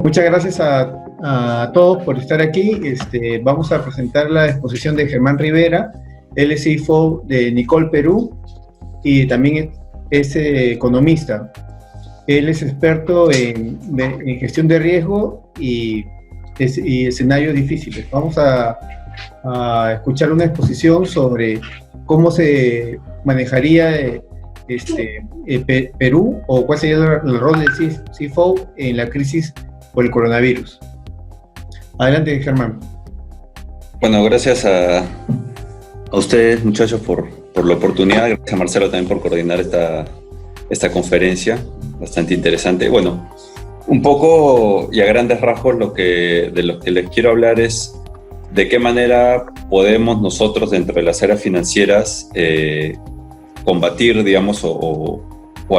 Muchas gracias a todos por estar aquí. Vamos a presentar la exposición de Germán Rivera. Él es CFO de Nicol Perú y también es economista. Él es experto en gestión de riesgo y escenarios difíciles. Vamos a escuchar una exposición sobre cómo se manejaría Perú, o cuál sería el rol del CFO en la crisis por el coronavirus. Adelante, Germán. Bueno, gracias a ustedes, muchachos, por la oportunidad. Gracias a Marcelo también por coordinar esta conferencia, bastante interesante. Bueno, un poco y a grandes rasgos de lo que les quiero hablar es de qué manera podemos nosotros, dentro de las áreas financieras, combatir, digamos, o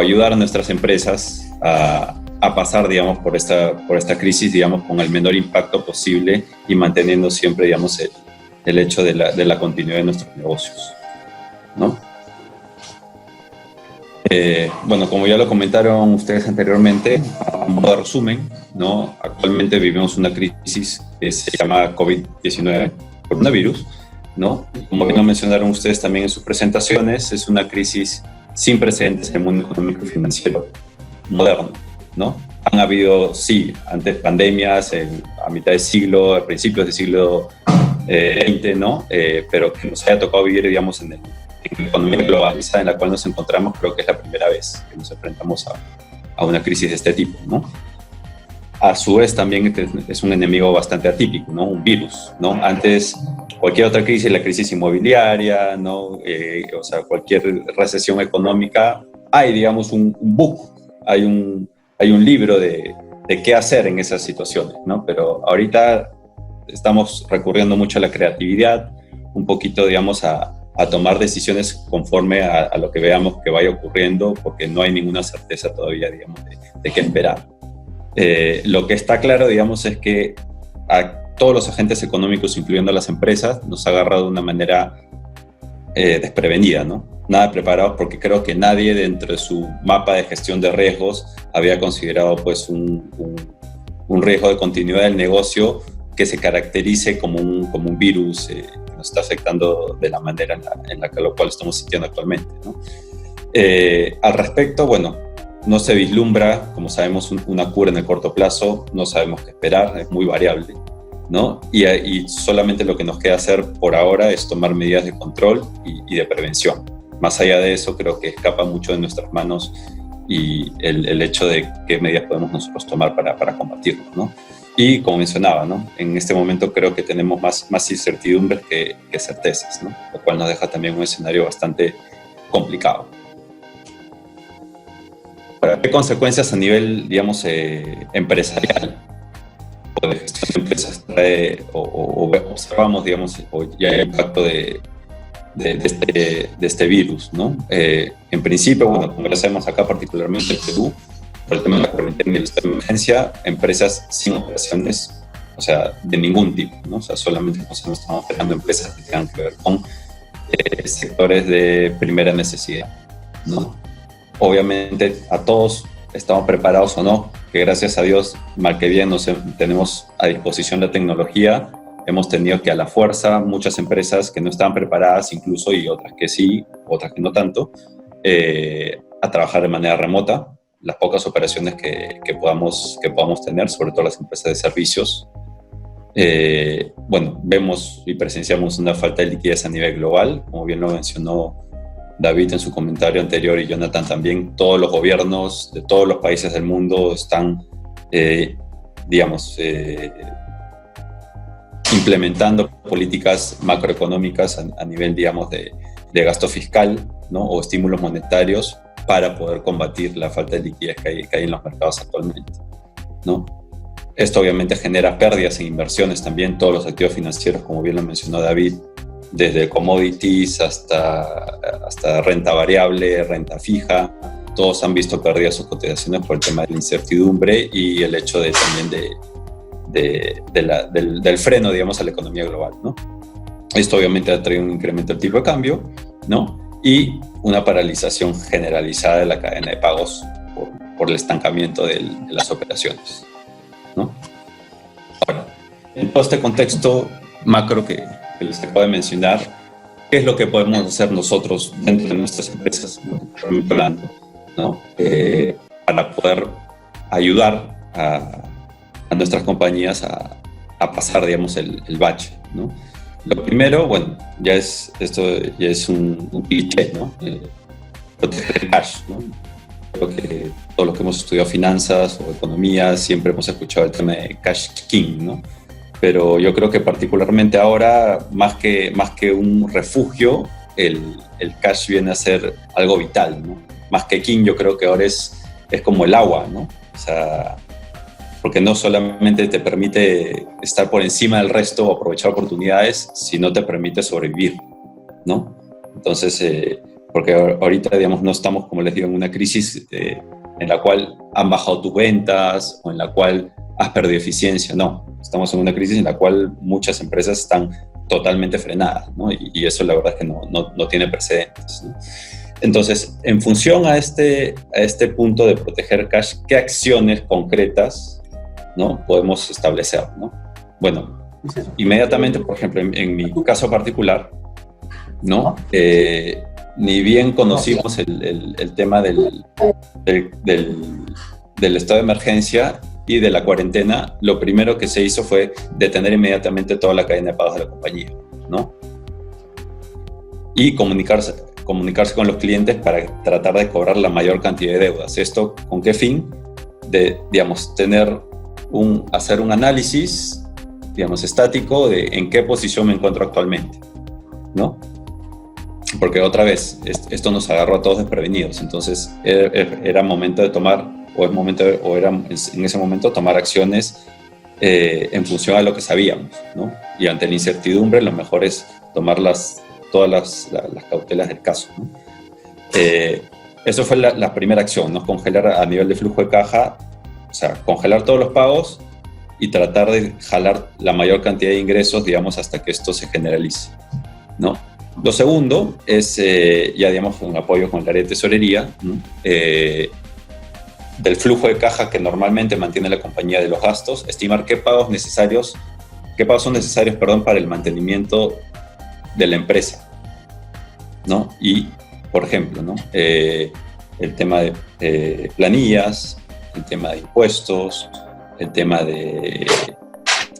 ayudar a nuestras empresas a pasar, digamos, por esta crisis, digamos, con el menor impacto posible y manteniendo siempre, digamos, el hecho de la continuidad de nuestros negocios, ¿no? Bueno, como ya lo comentaron ustedes anteriormente, a modo de resumen, ¿no? Actualmente vivimos una crisis que se llama COVID-19, coronavirus, ¿no? Como bien lo mencionaron ustedes también en sus presentaciones, es una crisis sin precedentes en el mundo económico y financiero moderno, ¿no? Han habido, sí, antes pandemias, a mitad de siglo, a principios del siglo XX, ¿no? Pero que nos haya tocado vivir, digamos, en la economía globalizada en la cual nos encontramos, creo que es la primera vez que nos enfrentamos a una crisis de este tipo, ¿no? A su vez también es un enemigo bastante atípico, ¿no? Un virus, ¿no? Antes, cualquier otra crisis, la crisis inmobiliaria, ¿no? O sea, cualquier recesión económica, hay, digamos, un book, hay un libro de qué hacer en esas situaciones, ¿no? Pero ahorita estamos recurriendo mucho a la creatividad, un poquito, digamos, a tomar decisiones conforme a lo que veamos que vaya ocurriendo, porque no hay ninguna certeza todavía, digamos, de qué esperar. Lo que está claro, digamos, es que a todos los agentes económicos, incluyendo a las empresas, nos ha agarrado de una manera desprevenida, ¿no? Nada preparados, porque creo que nadie dentro de su mapa de gestión de riesgos había considerado, pues, un riesgo de continuidad del negocio que se caracterice como un virus que nos está afectando de la manera en la cual estamos sintiendo actualmente, ¿no? Al respecto, bueno, no se vislumbra, como sabemos, una cura en el corto plazo, no sabemos qué esperar, es muy variable, ¿no? Y solamente lo que nos queda hacer por ahora es tomar medidas de control y de prevención. Más allá de eso, creo que escapa mucho de nuestras manos y el hecho de qué medidas podemos nosotros tomar para combatirlo, ¿no? Y como mencionaba, ¿no? En este momento creo que tenemos más incertidumbres que certezas, ¿no? Lo cual nos deja también un escenario bastante complicado. ¿Qué consecuencias a nivel, digamos, empresarial o de gestión de empresas trae o observamos, digamos, o ya el impacto de este virus, ¿no? En principio, bueno, como lo hacemos acá particularmente en Perú, por el tema de la cuarentena y el estado de emergencia, empresas sin operaciones, o sea, de ningún tipo, ¿no? O sea, solamente estamos operando empresas que tengan que ver con sectores de primera necesidad, ¿no? Obviamente a todos estamos preparados o no, que gracias a Dios, mal que bien, tenemos a disposición la tecnología. Hemos tenido que a la fuerza, muchas empresas que no estaban preparadas incluso, y otras que sí, otras que no tanto, a trabajar de manera remota. Las pocas operaciones que podamos tener, sobre todo las empresas de servicios. Bueno, vemos y presenciamos una falta de liquidez a nivel global, como bien lo mencionó David en su comentario anterior y Jonathan también. Todos los gobiernos de todos los países del mundo están, digamos, implementando políticas macroeconómicas a nivel, digamos, de gasto fiscal, ¿no? O estímulos monetarios para poder combatir la falta de liquidez que hay en los mercados actualmente, ¿no? Esto obviamente genera pérdidas en inversiones también, todos los activos financieros, como bien lo mencionó David, desde commodities hasta renta variable, renta fija, todos han visto pérdidas sus cotizaciones por el tema de la incertidumbre y el hecho también del freno, digamos, a la economía global, ¿no? Esto obviamente ha traído un incremento del tipo de cambio, ¿no? Y una paralización generalizada de la cadena de pagos por el estancamiento de las operaciones. ¿no? Ahora, en todo este contexto macro que les acabo de mencionar, ¿qué es lo que podemos hacer nosotros dentro de nuestras empresas, ¿no? Para poder ayudar a nuestras compañías a pasar, digamos, el bache, ¿no? Lo primero, bueno, esto ya es un cliché, ¿no? Proteger el cash, ¿no? Creo que todos los que hemos estudiado finanzas o economía siempre hemos escuchado el tema de cash king, ¿no? Pero yo creo que particularmente ahora, más que un refugio, el cash viene a ser algo vital, ¿no? Más que king, yo creo que ahora es como el agua, ¿no? O sea, porque no solamente te permite estar por encima del resto o aprovechar oportunidades, sino te permite sobrevivir, ¿no? Entonces, porque ahorita, digamos, no estamos, como les digo, en una crisis en la cual han bajado tus ventas o en la cual has perdido eficiencia, no. Estamos en una crisis en la cual muchas empresas están totalmente frenadas, ¿no? Y eso la verdad es que no tiene precedentes, ¿no? Entonces, en función a este punto de proteger cash, ¿qué acciones concretas, ¿no?, podemos establecer, ¿no? Bueno, inmediatamente, por ejemplo, en mi caso particular, ¿no? Ni bien conocimos el tema del estado de emergencia y de la cuarentena, lo primero que se hizo fue detener inmediatamente toda la cadena de pagos de la compañía, ¿no? Y comunicarse con los clientes para tratar de cobrar la mayor cantidad de deudas. ¿Esto con qué fin? De, digamos, hacer un análisis, digamos, estático de en qué posición me encuentro actualmente, ¿no? Porque otra vez, esto nos agarró a todos desprevenidos. Entonces, era momento de tomar, era en ese momento tomar acciones en función a lo que sabíamos, ¿no? Y ante la incertidumbre, lo mejor es tomar todas las cautelas del caso, ¿no? Eso fue la primera acción, ¿no? Congelar a nivel de flujo de caja, o sea, congelar todos los pagos y tratar de jalar la mayor cantidad de ingresos, digamos, hasta que esto se generalice, ¿no? Lo segundo es, ya digamos, un apoyo con el área de tesorería, ¿no? Del flujo de caja que normalmente mantiene la compañía de los gastos, estimar qué pagos son necesarios, para el mantenimiento de la empresa, ¿no? Y, por ejemplo, ¿no? El tema de planillas, el tema de impuestos, el tema de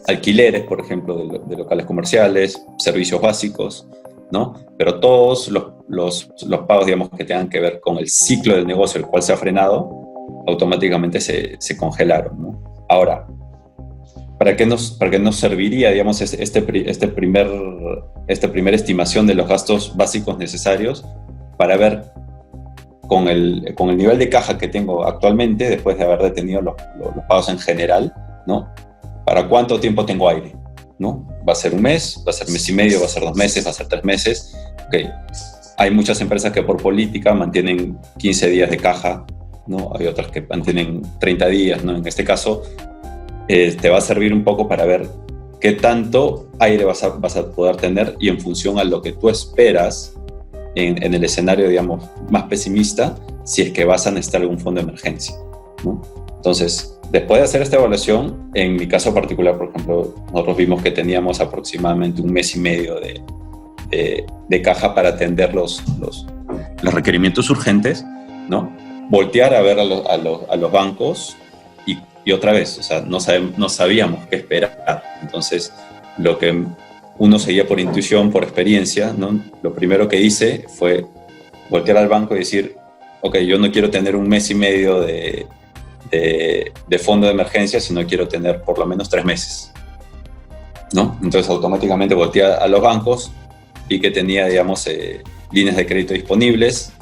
alquileres, por ejemplo, de locales comerciales, servicios básicos, ¿no? Pero todos los pagos, digamos, que tengan que ver con el ciclo del negocio, el cual se ha frenado, automáticamente se congelaron, ¿no? Ahora, ¿para qué nos serviría, digamos, esta primera estimación de los gastos básicos necesarios para ver con el nivel de caja que tengo actualmente, después de haber detenido los pagos en general, ¿no? ¿Para cuánto tiempo tengo aire? ¿No? ¿Va a ser un mes? ¿Va a ser mes y medio? ¿Va a ser 2 meses? ¿Va a ser 3 meses? Okay. Hay muchas empresas que por política mantienen 15 días de caja, ¿no? Hay otras que mantienen 30 días, ¿no? En este caso, te va a servir un poco para ver qué tanto aire vas a poder tener y en función a lo que tú esperas en el escenario, digamos, más pesimista, si es que vas a necesitar algún fondo de emergencia, ¿no? Entonces, después de hacer esta evaluación, en mi caso particular, por ejemplo, nosotros vimos que teníamos aproximadamente 1 mes y medio de caja para atender los requerimientos urgentes, ¿no? Voltear a ver a los bancos y otra vez, o sea, no sabíamos qué esperar. Entonces, lo que uno seguía por intuición, por experiencia, ¿no? Lo primero que hice fue voltear al banco y decir, ok, yo no quiero tener 1 mes y medio de fondo de emergencia, sino quiero tener por lo menos 3 meses, ¿no? Entonces automáticamente volteé a los bancos, vi que tenía, digamos, líneas de crédito disponibles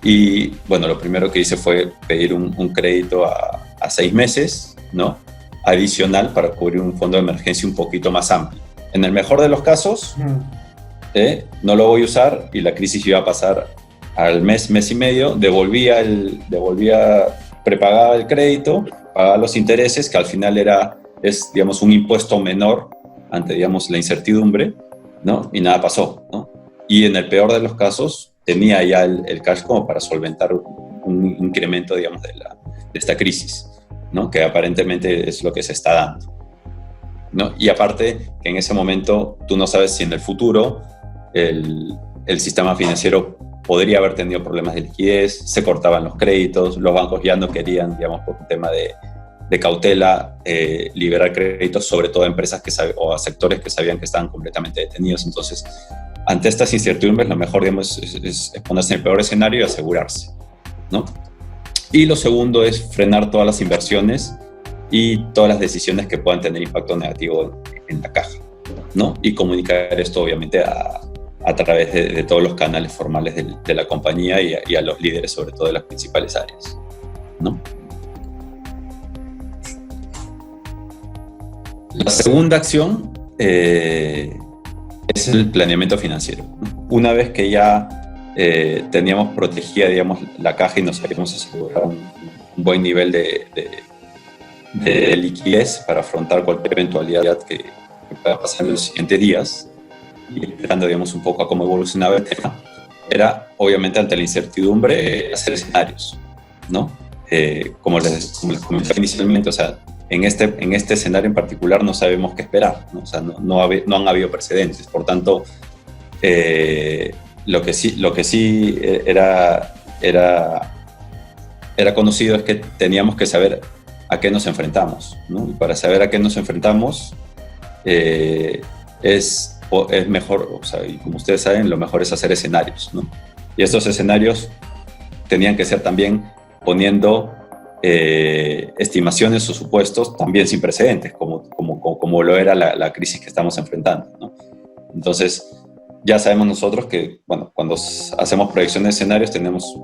y, bueno, lo primero que hice fue pedir un crédito a 6 meses, ¿no? Adicional para cubrir un fondo de emergencia un poquito más amplio. En el mejor de los casos, no lo voy a usar y la crisis iba a pasar al mes y medio, devolvía prepagaba el crédito, pagaba los intereses, que al final es, digamos, un impuesto menor ante, digamos, la incertidumbre, ¿no? Y nada pasó, ¿no? Y en el peor de los casos, tenía ya el cash como para solventar un incremento, digamos, de esta crisis. ¿no? Que aparentemente es lo que se está dando, ¿no? Y aparte, que en ese momento tú no sabes si en el futuro el sistema financiero podría haber tenido problemas de liquidez, se cortaban los créditos, los bancos ya no querían, digamos, por un tema de cautela, liberar créditos, sobre todo a empresas o a sectores que sabían que estaban completamente detenidos. Entonces, ante estas incertidumbres, lo mejor, digamos, es ponerse en el peor escenario y asegurarse, ¿no? Y lo segundo es frenar todas las inversiones y todas las decisiones que puedan tener impacto negativo en la caja, ¿no? Y comunicar esto, obviamente, a través de todos los canales formales de la compañía y a los líderes, sobre todo de las principales áreas, ¿no? La segunda acción es el planeamiento financiero. Una vez que ya teníamos protegida, digamos, la caja y nos habíamos asegurado un buen nivel de liquidez para afrontar cualquier eventualidad que pueda pasar en los siguientes días, y esperando, digamos, un poco a cómo evolucionaba el tema, era, obviamente, ante la incertidumbre, hacer escenarios, ¿no? Como les comenté inicialmente, o sea, en este escenario en particular no sabemos qué esperar, ¿no? O sea, no han habido precedentes. Por tanto, lo que sí era conocido es que teníamos que saber a qué nos enfrentamos, ¿no? Y para saber a qué nos enfrentamos es mejor, o sea, y como ustedes saben, lo mejor es hacer escenarios, ¿no? Y estos escenarios tenían que ser también poniendo estimaciones o supuestos también sin precedentes, como lo era la crisis que estamos enfrentando, ¿no? Entonces, ya sabemos nosotros que, bueno, cuando hacemos proyecciones de escenarios tenemos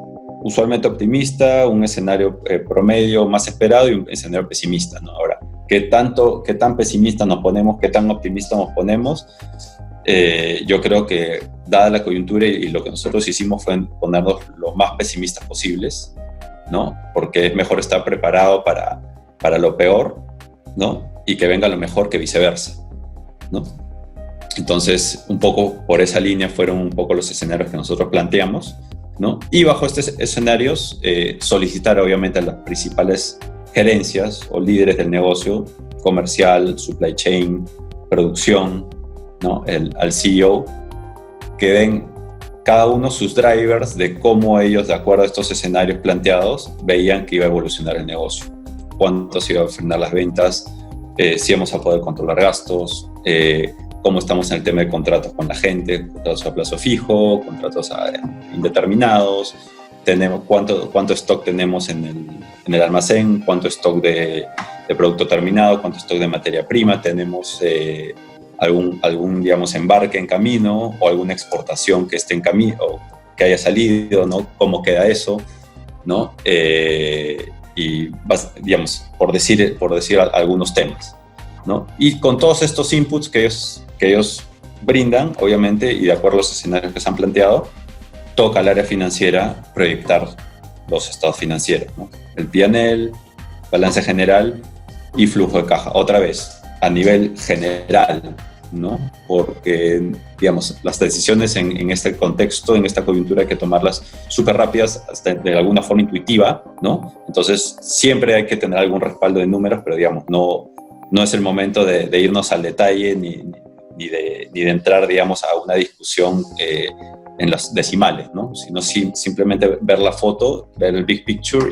usualmente optimista, un escenario promedio más esperado y un escenario pesimista, ¿no? Ahora, ¿qué tan pesimista nos ponemos, qué tan optimista nos ponemos? Yo creo que, dada la coyuntura y lo que nosotros hicimos fue ponernos lo más pesimistas posibles, ¿no? Porque es mejor estar preparado para lo peor, ¿no? Y que venga lo mejor que viceversa, ¿no? Entonces, un poco por esa línea fueron un poco los escenarios que nosotros planteamos, ¿no? Y bajo estos escenarios, solicitar obviamente a las principales gerencias o líderes del negocio, comercial, supply chain, producción, ¿no? Al CEO, que den cada uno sus drivers de cómo ellos, de acuerdo a estos escenarios planteados, veían que iba a evolucionar el negocio. Cuánto se iba a frenar las ventas, si íbamos a poder controlar gastos, cómo estamos en el tema de contratos con la gente, contratos a plazo fijo, contratos indeterminados, cuánto stock tenemos en el almacén, cuánto stock de producto terminado, cuánto stock de materia prima, tenemos algún digamos, embarque en camino o alguna exportación que esté en camino o que haya salido, ¿no? Cómo queda eso, ¿no? Y, digamos, por decir algunos temas, ¿no? Y con todos estos inputs que ellos brindan, obviamente, y de acuerdo a los escenarios que se han planteado, toca al área financiera proyectar los estados financieros, ¿no? El P&L, balance general y flujo de caja. Otra vez, a nivel general, ¿no? Porque, digamos, las decisiones en este contexto, en esta coyuntura, hay que tomarlas súper rápidas, hasta de alguna forma intuitiva, ¿no? Entonces, siempre hay que tener algún respaldo de números, pero, digamos, no es el momento de irnos al detalle ni de entrar, digamos, a una discusión en los decimales, ¿no? Sino simplemente ver la foto, ver el big picture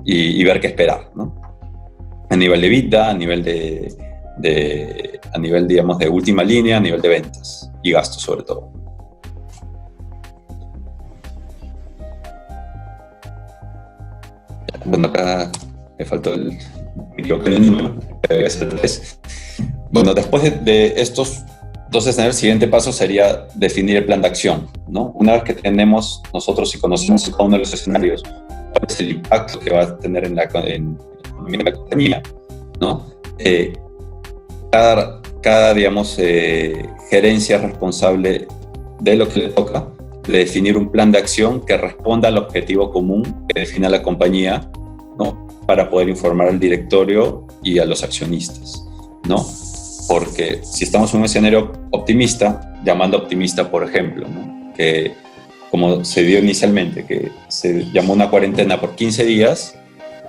y ver qué esperar, ¿no? A nivel de EBITDA, a nivel digamos, de última línea, a nivel de ventas y gastos sobre todo. Bueno, acá me faltó el micrófono. Bueno, después de estos dos escenarios, el siguiente paso sería definir el plan de acción, ¿no? Una vez que tenemos nosotros y conocemos cada uno de los escenarios, cuál es el impacto que va a tener en la compañía, ¿no? Cada digamos, gerencia es responsable de lo que le toca, de definir un plan de acción que responda al objetivo común que define la compañía, ¿no? Para poder informar al directorio y a los accionistas, ¿no? Porque si estamos en un escenario optimista, llamando optimista, por ejemplo, ¿no? Que como se dio inicialmente, que se llamó una cuarentena por 15 días,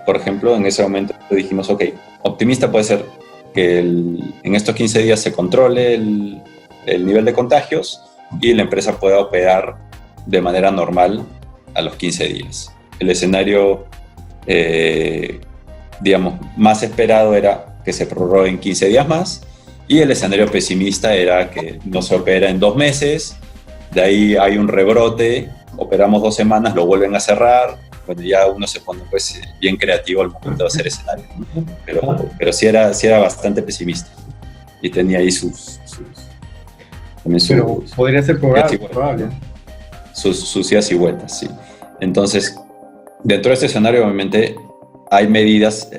por ejemplo, en ese momento dijimos, ok, optimista puede ser que en estos 15 días se controle el nivel de contagios y la empresa pueda operar de manera normal a los 15 días. El escenario, digamos, más esperado era que se prorrogue en 15 días más, y el escenario pesimista era que no se opera en 2 meses, de ahí hay un rebrote, operamos 2 semanas, lo vuelven a cerrar. Bueno, ya uno se pone pues bien creativo al momento de hacer escenario, ¿no? Pero sí era bastante pesimista y tenía ahí pero podría ser probable. Sus idas y vueltas, sí. Entonces, dentro de este escenario, obviamente, hay medidas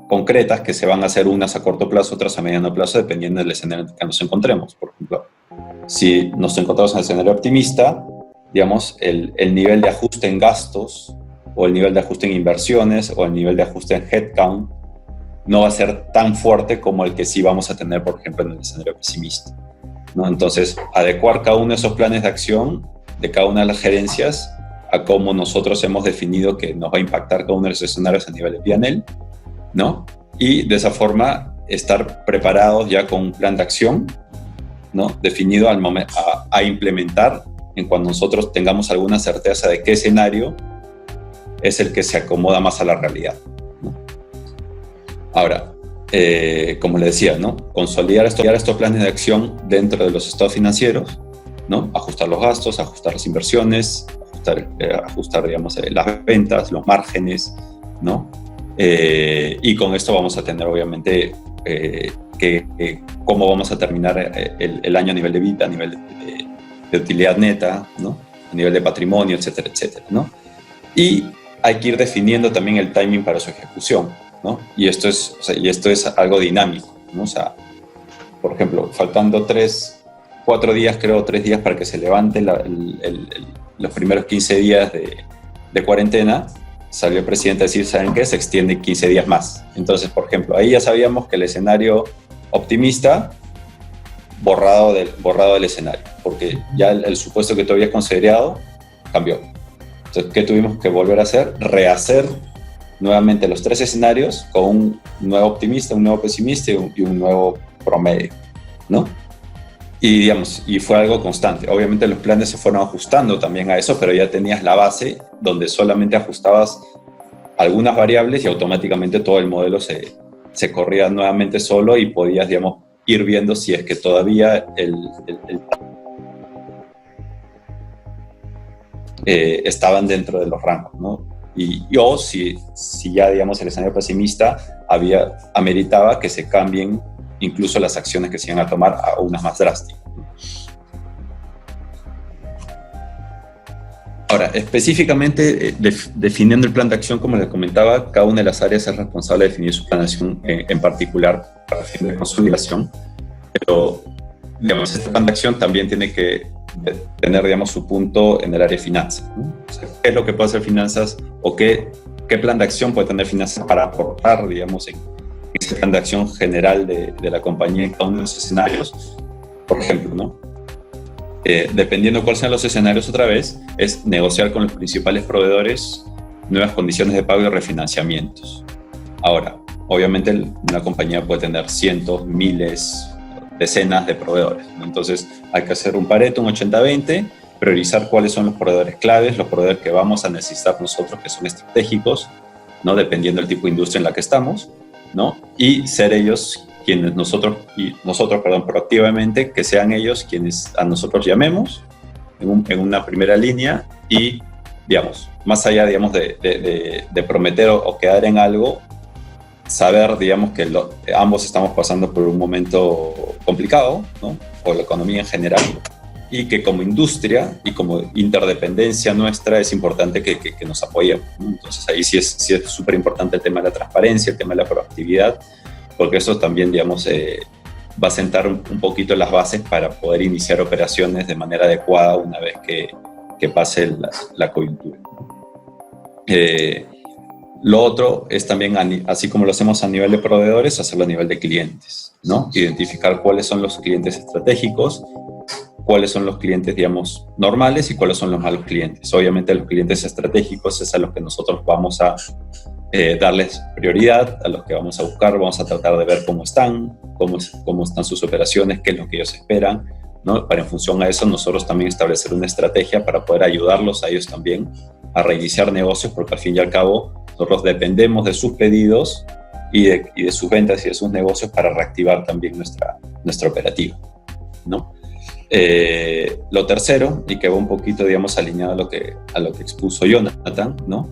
concretas que se van a hacer, unas a corto plazo, otras a mediano plazo, dependiendo del escenario en el que nos encontremos. Por ejemplo, si nos encontramos en el escenario optimista, digamos, el nivel de ajuste en gastos, o el nivel de ajuste en inversiones, o el nivel de ajuste en headcount, no va a ser tan fuerte como el que sí vamos a tener, por ejemplo, en el escenario pesimista, ¿no? Entonces, adecuar cada uno de esos planes de acción de cada una de las gerencias a cómo nosotros hemos definido que nos va a impactar cada uno de los escenarios a nivel de P&L, ¿no? Y de esa forma estar preparados ya con un plan de acción, ¿no? Definido al momento a implementar en cuando nosotros tengamos alguna certeza de qué escenario es el que se acomoda más a la realidad, ¿no? Ahora, como le decía, ¿no? Consolidar estos planes de acción dentro de los estados financieros, ¿no? Ajustar los gastos, ajustar las inversiones, ajustar digamos, las ventas, los márgenes, ¿no? Y con esto vamos a tener, obviamente, cómo vamos a terminar el año a nivel de vida, a nivel de utilidad neta, ¿no? A nivel de patrimonio, etcétera, etcétera, ¿no? Y hay que ir definiendo también el timing para su ejecución, ¿no? Y esto es algo dinámico, ¿no? O sea, por ejemplo, faltando 4 días, creo, 3 días para que se levante los primeros 15 días de cuarentena, salió el presidente a decir, ¿saben qué? Se extiende 15 días más. Entonces, por ejemplo, ahí ya sabíamos que el escenario optimista, borrado del escenario, porque ya el supuesto que tú habías considerado cambió. Entonces, ¿qué tuvimos que volver a hacer? Rehacer nuevamente los 3 escenarios con un nuevo optimista, un nuevo pesimista y un nuevo promedio, ¿no? Y, digamos, y fue algo constante. Obviamente los planes se fueron ajustando también a eso, pero ya tenías la base donde solamente ajustabas algunas variables y automáticamente todo el modelo se corría nuevamente solo y podías, digamos, ir viendo si es que todavía estaban dentro de los rangos, ¿no? O si ya, digamos, el escenario pesimista ameritaba que se cambien incluso las acciones que se iban a tomar a unas más drásticas. Ahora, específicamente definiendo el plan de acción, como les comentaba, cada una de las áreas es responsable de definir su plan de acción en particular para fin de consolidación, pero, digamos, este plan de acción también tiene que tener, digamos, su punto en el área de finanzas, ¿no? O sea, ¿qué es lo que puede hacer finanzas o qué plan de acción puede tener finanzas para aportar, digamos, en ese plan de acción general de la compañía en cada uno de los escenarios? Por ejemplo, ¿no? Dependiendo de cuáles sean los escenarios, otra vez, es negociar con los principales proveedores nuevas condiciones de pago y refinanciamientos. Ahora, obviamente una compañía puede tener cientos, miles, decenas de proveedores, ¿no? Entonces hay que hacer un Pareto, un 80-20, priorizar cuáles son los proveedores claves, los proveedores que vamos a necesitar nosotros, que son estratégicos, ¿no? Dependiendo del tipo de industria en la que estamos, ¿no? Y ser ellos quienes nosotros, proactivamente, que sean ellos quienes a nosotros llamemos en una primera línea y, digamos, más allá, digamos, de prometer o quedar en algo, saber, digamos, que ambos estamos pasando por un momento complicado, ¿no? O la economía en general, y que como industria y como interdependencia nuestra es importante que nos apoyemos, ¿no? Entonces ahí sí es súper importante el tema de la transparencia, el tema de la proactividad, porque eso también, digamos, va a sentar un poquito las bases para poder iniciar operaciones de manera adecuada una vez que pase la coyuntura. Lo otro es también, así como lo hacemos a nivel de proveedores, hacerlo a nivel de clientes, ¿no? Identificar cuáles son los clientes estratégicos, cuáles son los clientes, digamos, normales y cuáles son los malos clientes. Obviamente los clientes estratégicos es a los que nosotros vamos a darles prioridad a los que vamos a buscar, vamos a tratar de ver cómo están sus operaciones, qué es lo que ellos esperan, ¿no? Para en función a eso nosotros también establecer una estrategia para poder ayudarlos a ellos también a reiniciar negocios, porque al fin y al cabo nosotros dependemos de sus pedidos y de sus ventas y de sus negocios para reactivar también nuestra operativa, ¿no? Lo tercero, y que va un poquito, digamos, alineado a lo que expuso Jonathan, ¿no?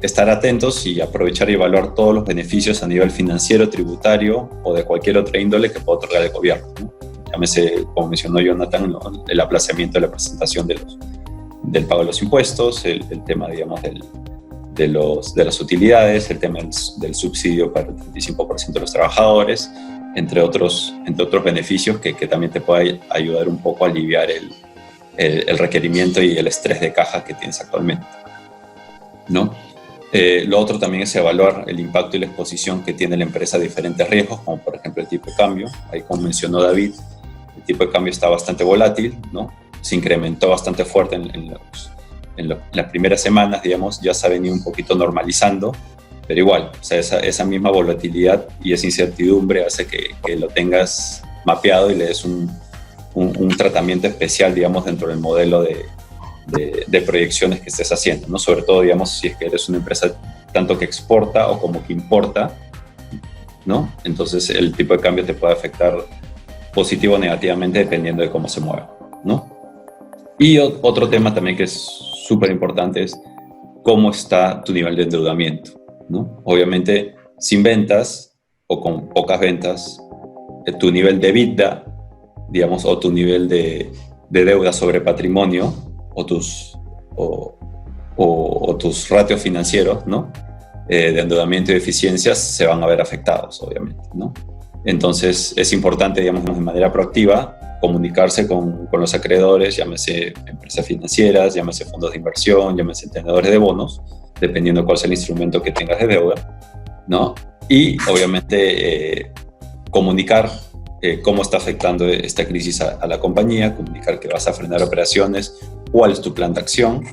Estar atentos y aprovechar y evaluar todos los beneficios a nivel financiero, tributario o de cualquier otra índole que pueda otorgar el gobierno, ¿no? Llámese, como mencionó Jonathan, ¿no? El aplazamiento de la presentación del pago de los impuestos, el tema, digamos, de las utilidades, el tema del subsidio para el 35% de los trabajadores, entre otros beneficios que también te puede ayudar un poco a aliviar el requerimiento y el estrés de caja que tienes actualmente, ¿no? Lo otro también es evaluar el impacto y la exposición que tiene la empresa a diferentes riesgos, como por ejemplo el tipo de cambio. Ahí, como mencionó David, el tipo de cambio está bastante volátil, ¿no? Se incrementó bastante fuerte en las primeras semanas, digamos, ya se ha venido un poquito normalizando, pero igual, o sea, esa misma volatilidad y esa incertidumbre hace que lo tengas mapeado y le des un tratamiento especial, digamos, dentro del modelo de proyecciones que estés haciendo, ¿no? Sobre todo, digamos, si es que eres una empresa tanto que exporta o como que importa, ¿no? Entonces el tipo de cambio te puede afectar positivo o negativamente dependiendo de cómo se mueva, ¿no? Y otro tema también que es súper importante es cómo está tu nivel de endeudamiento, ¿no? Obviamente, sin ventas o con pocas ventas, tu nivel de EBITDA, digamos, o tu nivel de deuda sobre patrimonio o tus ratios financieros, ¿no? De endeudamiento y de eficiencias se van a ver afectados, obviamente, ¿no? Entonces, es importante, digamos, de manera proactiva comunicarse con los acreedores, llámese empresas financieras, llámese fondos de inversión, llámese tenedores de bonos, dependiendo cuál sea el instrumento que tengas de deuda, ¿no? Y obviamente comunicar cómo está afectando esta crisis a la compañía, comunicar que vas a frenar operaciones, cuál es tu plan de acción,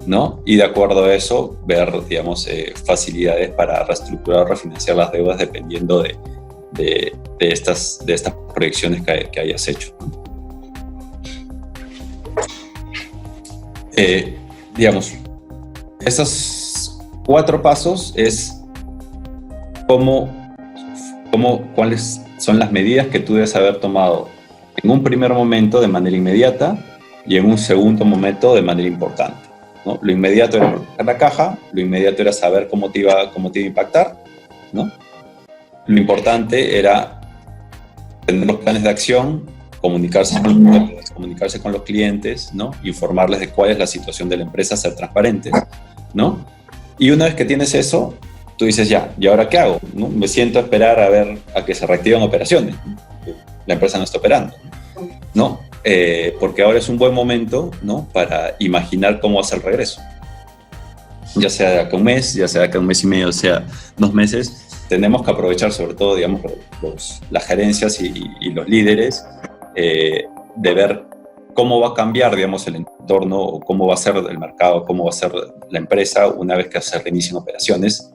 ¿no? Y de acuerdo a eso, ver, digamos, facilidades para reestructurar o refinanciar las deudas dependiendo de estas proyecciones que hayas hecho, ¿no? Digamos, esos 4 pasos es cuáles son las medidas que tú debes haber tomado en un primer momento de manera inmediata y en un segundo momento de manera importante, ¿no? Lo inmediato era proteger la caja, lo inmediato era saber cómo te iba a impactar, ¿no? Lo importante era tener los planes de acción, comunicarse con los clientes, ¿no? Informarles de cuál es la situación de la empresa, ser transparentes, ¿no? Y una vez que tienes eso, tú dices, ya, ¿y ahora qué hago? ¿No? Me siento a esperar a que se reactiven operaciones. La empresa no está operando, ¿no? Porque ahora es un buen momento, ¿no? Para imaginar cómo hacer el regreso. Ya sea de acá un mes, ya sea de acá un mes y medio, o sea 2 meses, tenemos que aprovechar, sobre todo, digamos, las gerencias y los líderes, de ver cómo va a cambiar, digamos, el entorno, o cómo va a ser el mercado, cómo va a ser la empresa una vez que se reinicien operaciones,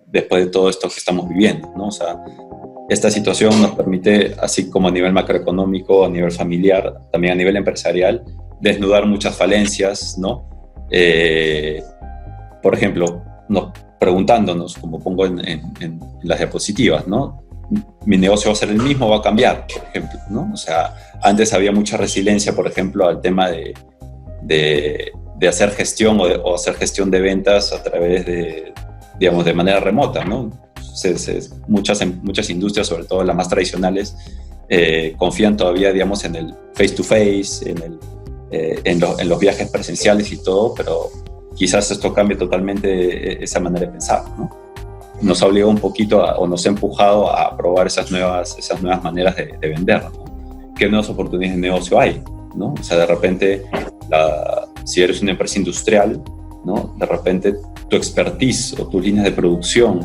después de todo esto que estamos viviendo, ¿no? O sea, esta situación nos permite, así como a nivel macroeconómico, a nivel familiar, también a nivel empresarial, desnudar muchas falencias, ¿no? Por ejemplo, preguntándonos, como pongo en las diapositivas, ¿no? Mi negocio va a ser el mismo, va a cambiar, por ejemplo, ¿no? O sea, antes había mucha resiliencia, por ejemplo, al tema de hacer gestión o hacer gestión de ventas a través digamos, de manera remota, ¿no? Muchas industrias, sobre todo las más tradicionales, confían todavía, digamos, en el face-to-face, en los viajes presenciales y todo, pero quizás esto cambie totalmente esa manera de pensar, ¿no? Nos ha obligado un poquito o nos ha empujado a probar esas nuevas maneras de vender, ¿no? ¿Qué nuevas oportunidades de negocio hay, ¿no? O sea, de repente, si eres una empresa industrial, ¿no? De repente tu expertise o tus líneas de producción,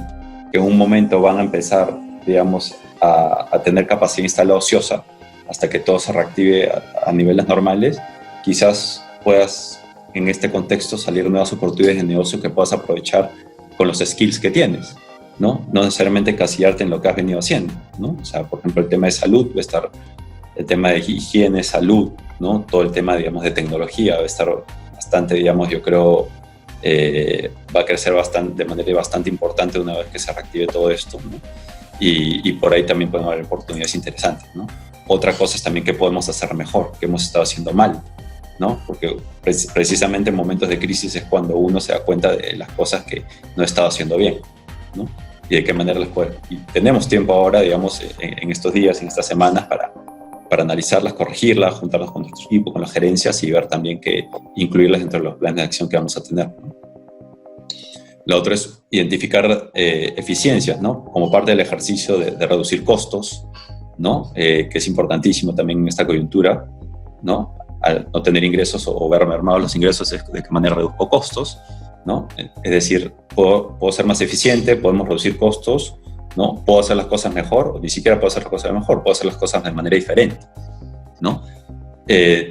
que en un momento van a empezar, digamos, a tener capacidad instalada ociosa hasta que todo se reactive a niveles normales, quizás puedas en este contexto salir nuevas oportunidades de negocio que puedas aprovechar con los skills que tienes, ¿no? No necesariamente encasillarte en lo que has venido haciendo, ¿no? O sea, por ejemplo, el tema de salud va a estar, el tema de higiene, salud, ¿no? Todo el tema, digamos, de tecnología va a estar bastante, digamos, yo creo, va a crecer bastante, de manera bastante importante una vez que se reactive todo esto, ¿no? Y por ahí también pueden haber oportunidades interesantes, ¿no? Otra cosa es también qué podemos hacer mejor, qué hemos estado haciendo mal, ¿no? Porque precisamente en momentos de crisis es cuando uno se da cuenta de las cosas que no ha estado haciendo bien, ¿no? Y de qué manera las puede. Y tenemos tiempo ahora, digamos, en estos días, en estas semanas, para analizarlas, corregirlas, juntarnos con nuestro equipo, con las gerencias y ver también que incluirlas dentro de los planes de acción que vamos a tener, ¿no? Lo otro es identificar eficiencias, ¿no? Como parte del ejercicio de reducir costos, ¿no? Que es importantísimo también en esta coyuntura, ¿no? Al no tener ingresos o ver mermados los ingresos, es de qué manera reduzco costos, ¿no? Es decir, puedo ser más eficiente, podemos reducir costos, ¿no? Puedo hacer las cosas mejor, o ni siquiera puedo hacer las cosas mejor, puedo hacer las cosas de manera diferente, ¿no?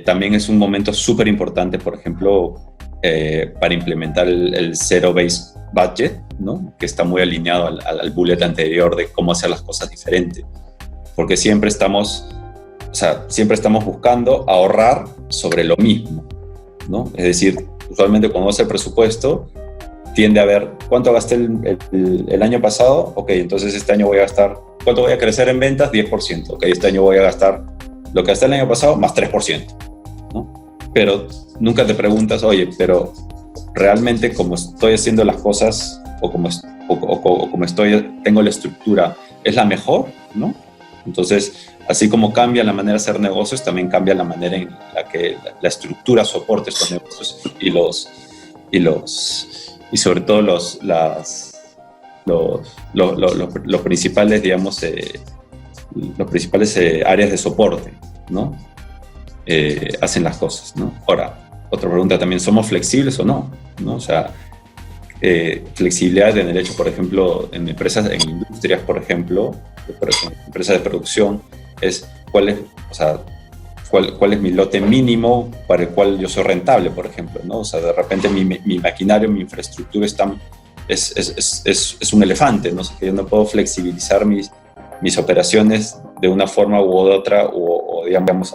También es un momento súper importante, por ejemplo, para implementar el Zero-Based Budget, ¿no? Que está muy alineado al bullet anterior de cómo hacer las cosas diferentes. Porque siempre estamos buscando ahorrar sobre lo mismo, ¿no? Es decir, usualmente cuando hace el presupuesto, tiende a ver cuánto gasté el año pasado, ok, entonces este año voy a gastar, ¿cuánto voy a crecer en ventas? 10%, ok, este año voy a gastar lo que gasté el año pasado más 3%, ¿no? Pero nunca te preguntas, oye, pero realmente como estoy haciendo las cosas o como tengo la estructura, ¿es la mejor? ¿No? Entonces, así como cambia la manera de hacer negocios, también cambia la manera en la que la estructura soporta estos negocios y sobre todo los principales, digamos, los principales áreas de soporte, ¿no? Hacen las cosas, ¿no? Ahora, otra pregunta también, ¿somos flexibles o no? ¿No? O sea, flexibilidad en el hecho, por ejemplo, en empresas, en industrias, por ejemplo, empresas de producción, es cuál es mi lote mínimo para el cual yo soy rentable, por ejemplo, ¿no? O sea, de repente mi maquinario, mi infraestructura es un elefante, ¿no? O sea, que yo no puedo flexibilizar mis operaciones de una forma u otra o digamos,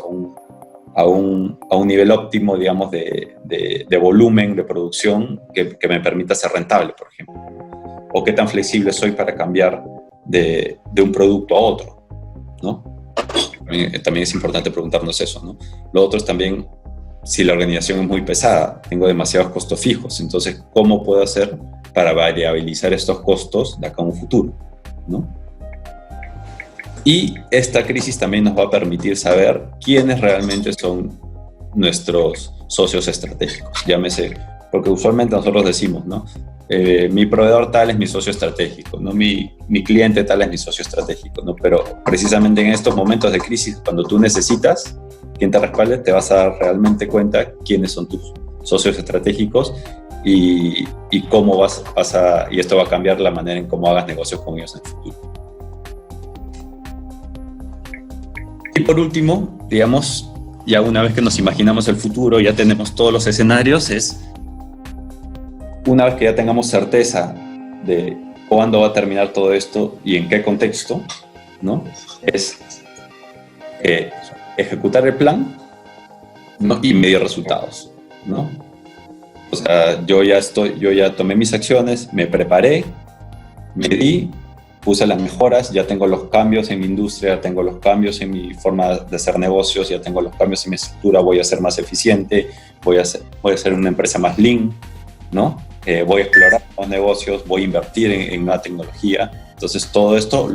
a un nivel óptimo, digamos, de volumen de producción que me permita ser rentable, por ejemplo. O qué tan flexible soy para cambiar de un producto a otro, ¿no? También es importante preguntarnos eso, ¿no? Lo otro es también, si la organización es muy pesada, tengo demasiados costos fijos, entonces, ¿cómo puedo hacer para variabilizar estos costos de acá a un futuro, ¿no? Y esta crisis también nos va a permitir saber quiénes realmente son nuestros socios estratégicos. Llámese, porque usualmente nosotros decimos, ¿no? Mi proveedor tal es mi socio estratégico, ¿no? Mi cliente tal es mi socio estratégico, ¿no? Pero precisamente en estos momentos de crisis, cuando tú necesitas quien te respalde, te vas a dar realmente cuenta quiénes son tus socios estratégicos y cómo y esto va a cambiar la manera en cómo hagas negocios con ellos en el futuro. Y por último, digamos, ya una vez que nos imaginamos el futuro, ya tenemos todos los escenarios, una vez que ya tengamos certeza de cuándo va a terminar todo esto y en qué contexto, ¿no? Es ejecutar el plan, ¿no? Y medir resultados, ¿no? O sea, yo ya tomé mis acciones, me preparé, medí, puse las mejoras, ya tengo los cambios en mi industria, ya tengo los cambios en mi forma de hacer negocios, ya tengo los cambios en mi estructura, voy a ser más eficiente, voy a ser una empresa más lean, ¿no? Voy a explorar nuevos negocios, voy a invertir en nueva tecnología. Entonces todo esto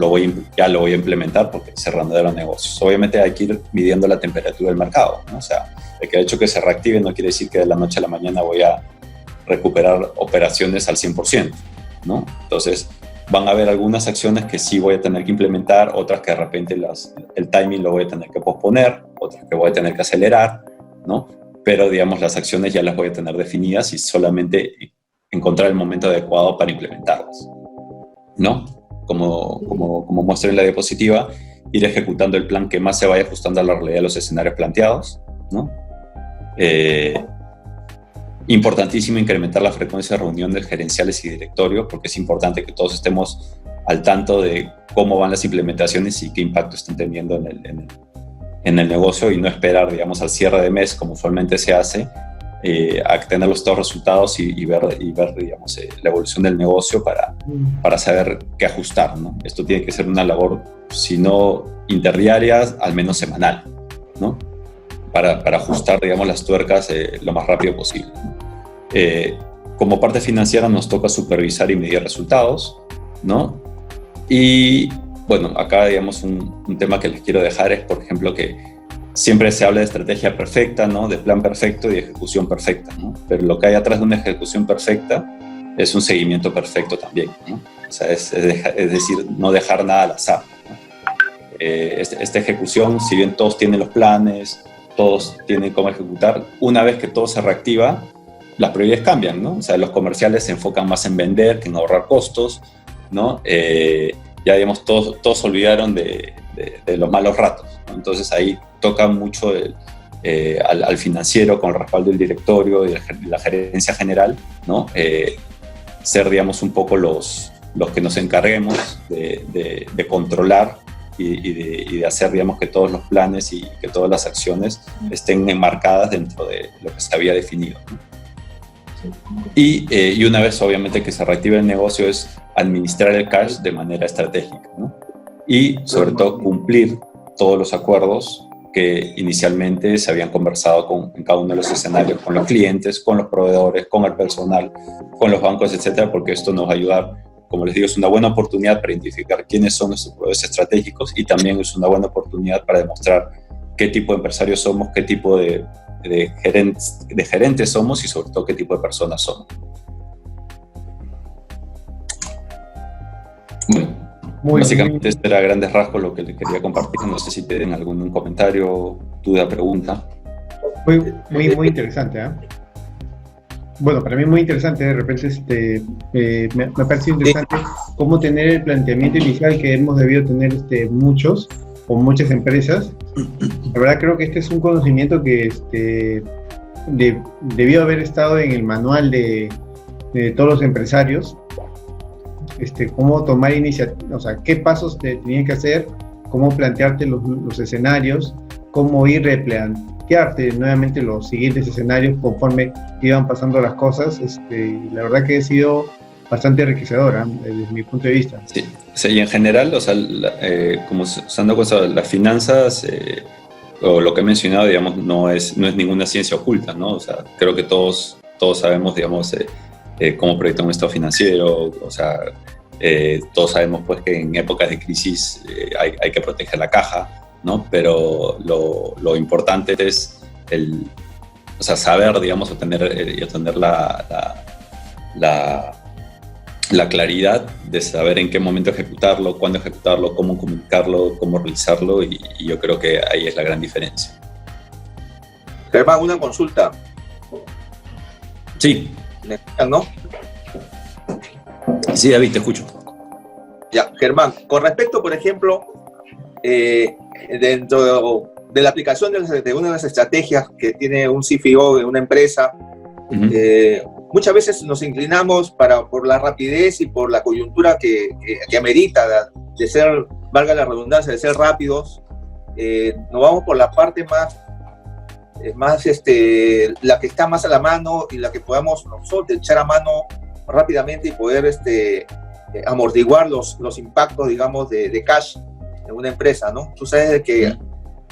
ya lo voy a implementar porque cerrando de los negocios. Obviamente hay que ir midiendo la temperatura del mercado, ¿no? O sea, el hecho que se reactive no quiere decir que de la noche a la mañana voy a recuperar operaciones al 100%, ¿no? Entonces van a haber algunas acciones que sí voy a tener que implementar, otras que de repente el timing lo voy a tener que posponer, otras que voy a tener que acelerar, ¿no? Pero digamos las acciones ya las voy a tener definidas y solamente encontrar el momento adecuado para implementarlas, ¿no? Como muestra en la diapositiva, ir ejecutando el plan que más se vaya ajustando a la realidad de los escenarios planteados, ¿no? Importantísimo incrementar la frecuencia de reuniones gerenciales y directorios, porque es importante que todos estemos al tanto de cómo van las implementaciones y qué impacto están teniendo en el negocio, y no esperar, digamos, al cierre de mes, como usualmente se hace, a tener los todos resultados y ver, digamos, la evolución del negocio para saber qué ajustar, ¿no? Esto tiene que ser una labor, si no interdiaria, al menos semanal, ¿no? Para ajustar, digamos, las tuercas lo más rápido posible, ¿no? Como parte financiera nos toca supervisar y medir resultados, ¿no? Y bueno, acá, digamos, un tema que les quiero dejar es, por ejemplo, que siempre se habla de estrategia perfecta, ¿no? De plan perfecto y de ejecución perfecta, ¿no? Pero lo que hay atrás de una ejecución perfecta es un seguimiento perfecto también, ¿no? O sea, es decir, no dejar nada al azar, ¿no? Esta ejecución, si bien todos tienen los planes, todos tienen cómo ejecutar, una vez que todo se reactiva, las prioridades cambian, ¿no? O sea, los comerciales se enfocan más en vender que en ahorrar costos, ¿no? Ya, digamos, todos se olvidaron de los malos ratos, ¿no? Entonces ahí toca mucho al financiero, con el respaldo del directorio y de la gerencia general, ¿no? Ser, digamos, un poco los que nos encarguemos de controlar y de hacer, digamos, que todos los planes y que todas las acciones estén enmarcadas dentro de lo que se había definido, ¿no? Y una vez, obviamente, que se reactive el negocio, es administrar el cash de manera estratégica, ¿no? Y, sobre todo, cumplir todos los acuerdos que inicialmente se habían conversado en cada uno de los escenarios, con los clientes, con los proveedores, con el personal, con los bancos, etcétera, porque esto nos va a ayudar. Como les digo, es una buena oportunidad para identificar quiénes son nuestros proveedores estratégicos, y también es una buena oportunidad para demostrar qué tipo de empresarios somos, qué tipo de gerentes somos, y sobre todo qué tipo de personas somos. Bueno, básicamente este era a grandes rasgos lo que les quería compartir. No sé si tienen algún comentario, duda, pregunta. Muy interesante, ¿eh? Bueno, para mí muy interesante. De repente me parece interesante cómo tener el planteamiento inicial que hemos debido tener muchos o muchas empresas. La verdad, creo que este es un conocimiento que debió haber estado en el manual de todos los empresarios. Cómo tomar iniciativa, o sea, qué pasos te tenían que hacer, cómo plantearte los escenarios, cómo ir replantearte nuevamente los siguientes escenarios conforme iban pasando las cosas. La verdad que ha sido bastante enriquecedora desde mi punto de vista. Sí, sí, y en general, o sea, como se han dado cuenta, las finanzas, o lo que he mencionado, digamos, no es ninguna ciencia oculta, ¿no? O sea, creo que todos sabemos, digamos, cómo proyectar un estado financiero. O sea, todos sabemos, pues, que en épocas de crisis hay que proteger la caja, ¿no? Pero lo importante es saber, digamos, obtener la claridad de saber en qué momento ejecutarlo, cuándo ejecutarlo, cómo comunicarlo, cómo realizarlo, y yo creo que ahí es la gran diferencia. Germán, una consulta. Sí. ¿No? Sí, David, te escucho. Ya, Germán, con respecto, por ejemplo, dentro de la aplicación de una de las estrategias que tiene un CFO de una empresa, muchas veces nos inclinamos por la rapidez y por la coyuntura que amerita de ser, valga la redundancia, de ser rápidos. Nos vamos por la parte más la que está más a la mano y la que podamos nosotros echar a mano rápidamente y poder amortiguar los impactos, digamos, de cash en una empresa, ¿no? Tú sabes de que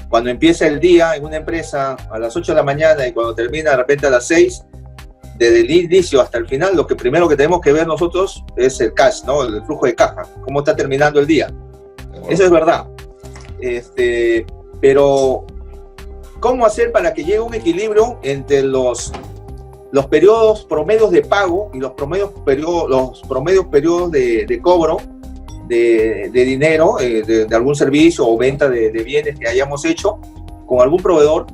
cuando empieza el día en una empresa a las 8 de la mañana y cuando termina de repente a las 6, desde el inicio hasta el final, lo que primero que tenemos que ver nosotros es el cash, ¿no? El flujo de caja, cómo está terminando el día. Eso es verdad. Pero ¿cómo hacer para que llegue un equilibrio entre los periodos promedios de pago y los promedios periodos de cobro de dinero, de algún servicio o venta de bienes que hayamos hecho con algún proveedor?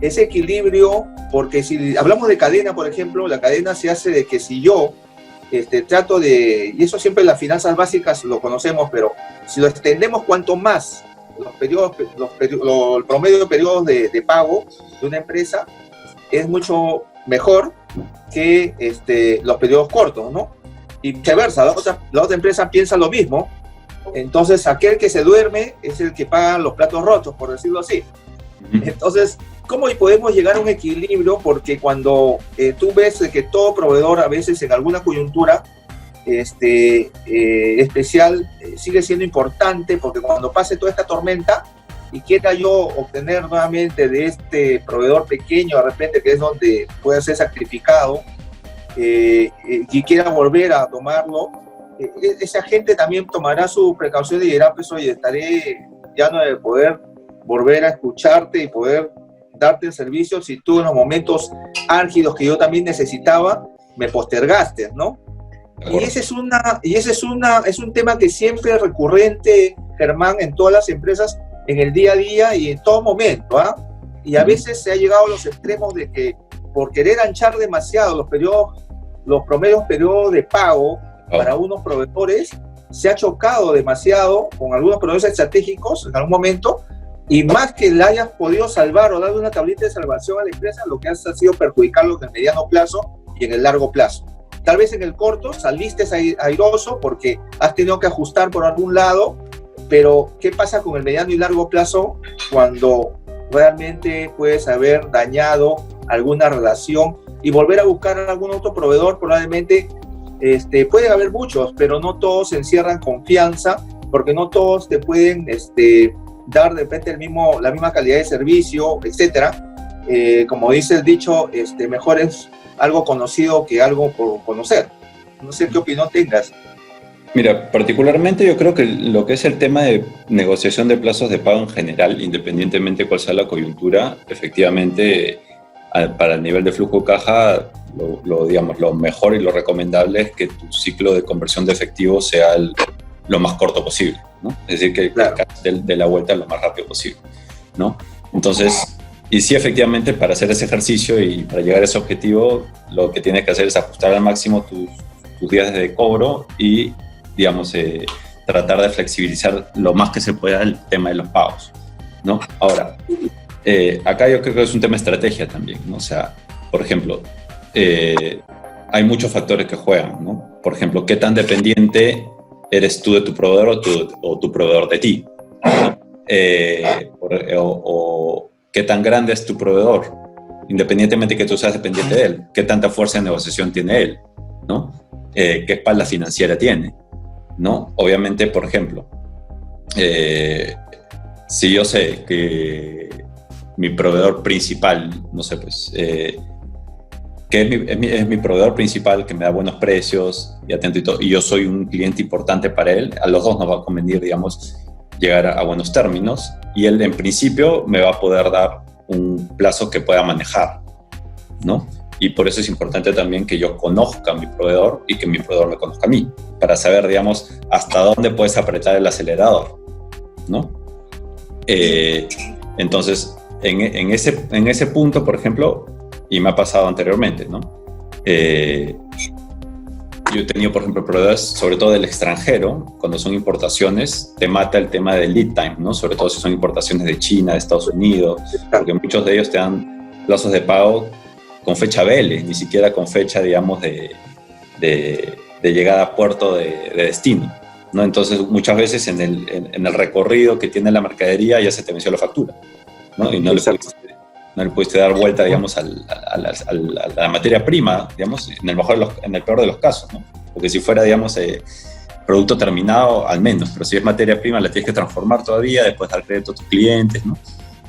Ese equilibrio, porque si hablamos de cadena, por ejemplo, la cadena se hace de que si yo trato y eso siempre en las finanzas básicas lo conocemos, pero si lo extendemos cuanto más el promedio de periodos de pago de una empresa es mucho mejor, que los periodos cortos, ¿no? Y viceversa, la otra empresa piensa lo mismo. Entonces, aquel que se duerme es el que paga los platos rotos, por decirlo así. Entonces, ¿cómo podemos llegar a un equilibrio? Porque cuando tú ves que todo proveedor, a veces en alguna coyuntura especial, sigue siendo importante, porque cuando pase toda esta tormenta y quiera yo obtener nuevamente de este proveedor pequeño, de repente, que es donde puede ser sacrificado, y quiera volver a tomarlo, esa gente también tomará sus precauciones y dirá, pues oye, estaré ya no de poder volver a escucharte y poder darte el servicio si tú en los momentos álgidos que yo también necesitaba me postergaste, ¿no? Y ese es un tema que siempre es recurrente, Germán, en todas las empresas, en el día a día y en todo momento, ¿ah? Y a veces se ha llegado a los extremos de que por querer anchar demasiado los promedios periodos de pago para unos proveedores, se ha chocado demasiado con algunos proveedores estratégicos en algún momento, y más que le hayas podido salvar o darle una tablita de salvación a la empresa, lo que has sido perjudicarlo en el mediano plazo y en el largo plazo. Tal vez en el corto saliste airoso porque has tenido que ajustar por algún lado, pero ¿qué pasa con el mediano y largo plazo cuando realmente puedes haber dañado alguna relación y volver a buscar a algún otro proveedor? Probablemente pueden haber muchos, pero no todos encierran confianza, porque no todos te pueden dar de repente la misma calidad de servicio, etcétera. Como dice el dicho, mejor es algo conocido que algo por conocer. No sé qué opinión tengas. Mira, particularmente yo creo que lo que es el tema de negociación de plazos de pago en general, independientemente de cuál sea la coyuntura, efectivamente, para el nivel de flujo de caja, lo mejor y lo recomendable es que tu ciclo de conversión de efectivo sea lo más corto posible, ¿no? Es decir, que claro, de la vuelta lo más rápido posible, ¿no? Entonces, y sí, efectivamente, para hacer ese ejercicio y para llegar a ese objetivo, lo que tienes que hacer es ajustar al máximo tus días de cobro y, digamos, tratar de flexibilizar lo más que se pueda el tema de los pagos, ¿no? Ahora, acá yo creo que es un tema de estrategia también, ¿no? O sea, por ejemplo, hay muchos factores que juegan, ¿no? Por ejemplo, ¿qué tan dependiente eres tú de tu proveedor o tu proveedor de ti? O qué tan grande es tu proveedor, independientemente de que tú seas dependiente de él, qué tanta fuerza de negociación tiene él, ¿no? Qué espalda financiera tiene, ¿no? Obviamente, por ejemplo, si yo sé que mi proveedor principal, no sé, pues, que es mi proveedor principal, que me da buenos precios y atento y todo, y yo soy un cliente importante para él, a los dos nos va a convenir, digamos, llegar a buenos términos, y él en principio me va a poder dar un plazo que pueda manejar, ¿no? Y por eso es importante también que yo conozca a mi proveedor y que mi proveedor me conozca a mí, para saber, digamos, hasta dónde puedes apretar el acelerador, ¿no? Entonces, en ese punto, por ejemplo, y me ha pasado anteriormente, ¿no? Yo he tenido, por ejemplo, proveedores, sobre todo del extranjero, cuando son importaciones, te mata el tema del lead time, ¿no? Sobre todo si son importaciones de China, de Estados Unidos, porque muchos de ellos te dan plazos de pago con fecha vele, ni siquiera con fecha, digamos, de llegada a puerto de destino, ¿no? Entonces, muchas veces en el recorrido que tiene la mercadería ya se te venció la factura, ¿no? Y no le pudiste dar vuelta, digamos, a la materia prima, digamos, en el peor de los casos, ¿no? Porque si fuera, digamos, producto terminado, al menos, pero si es materia prima, la tienes que transformar todavía, después dar crédito a tus clientes, ¿no?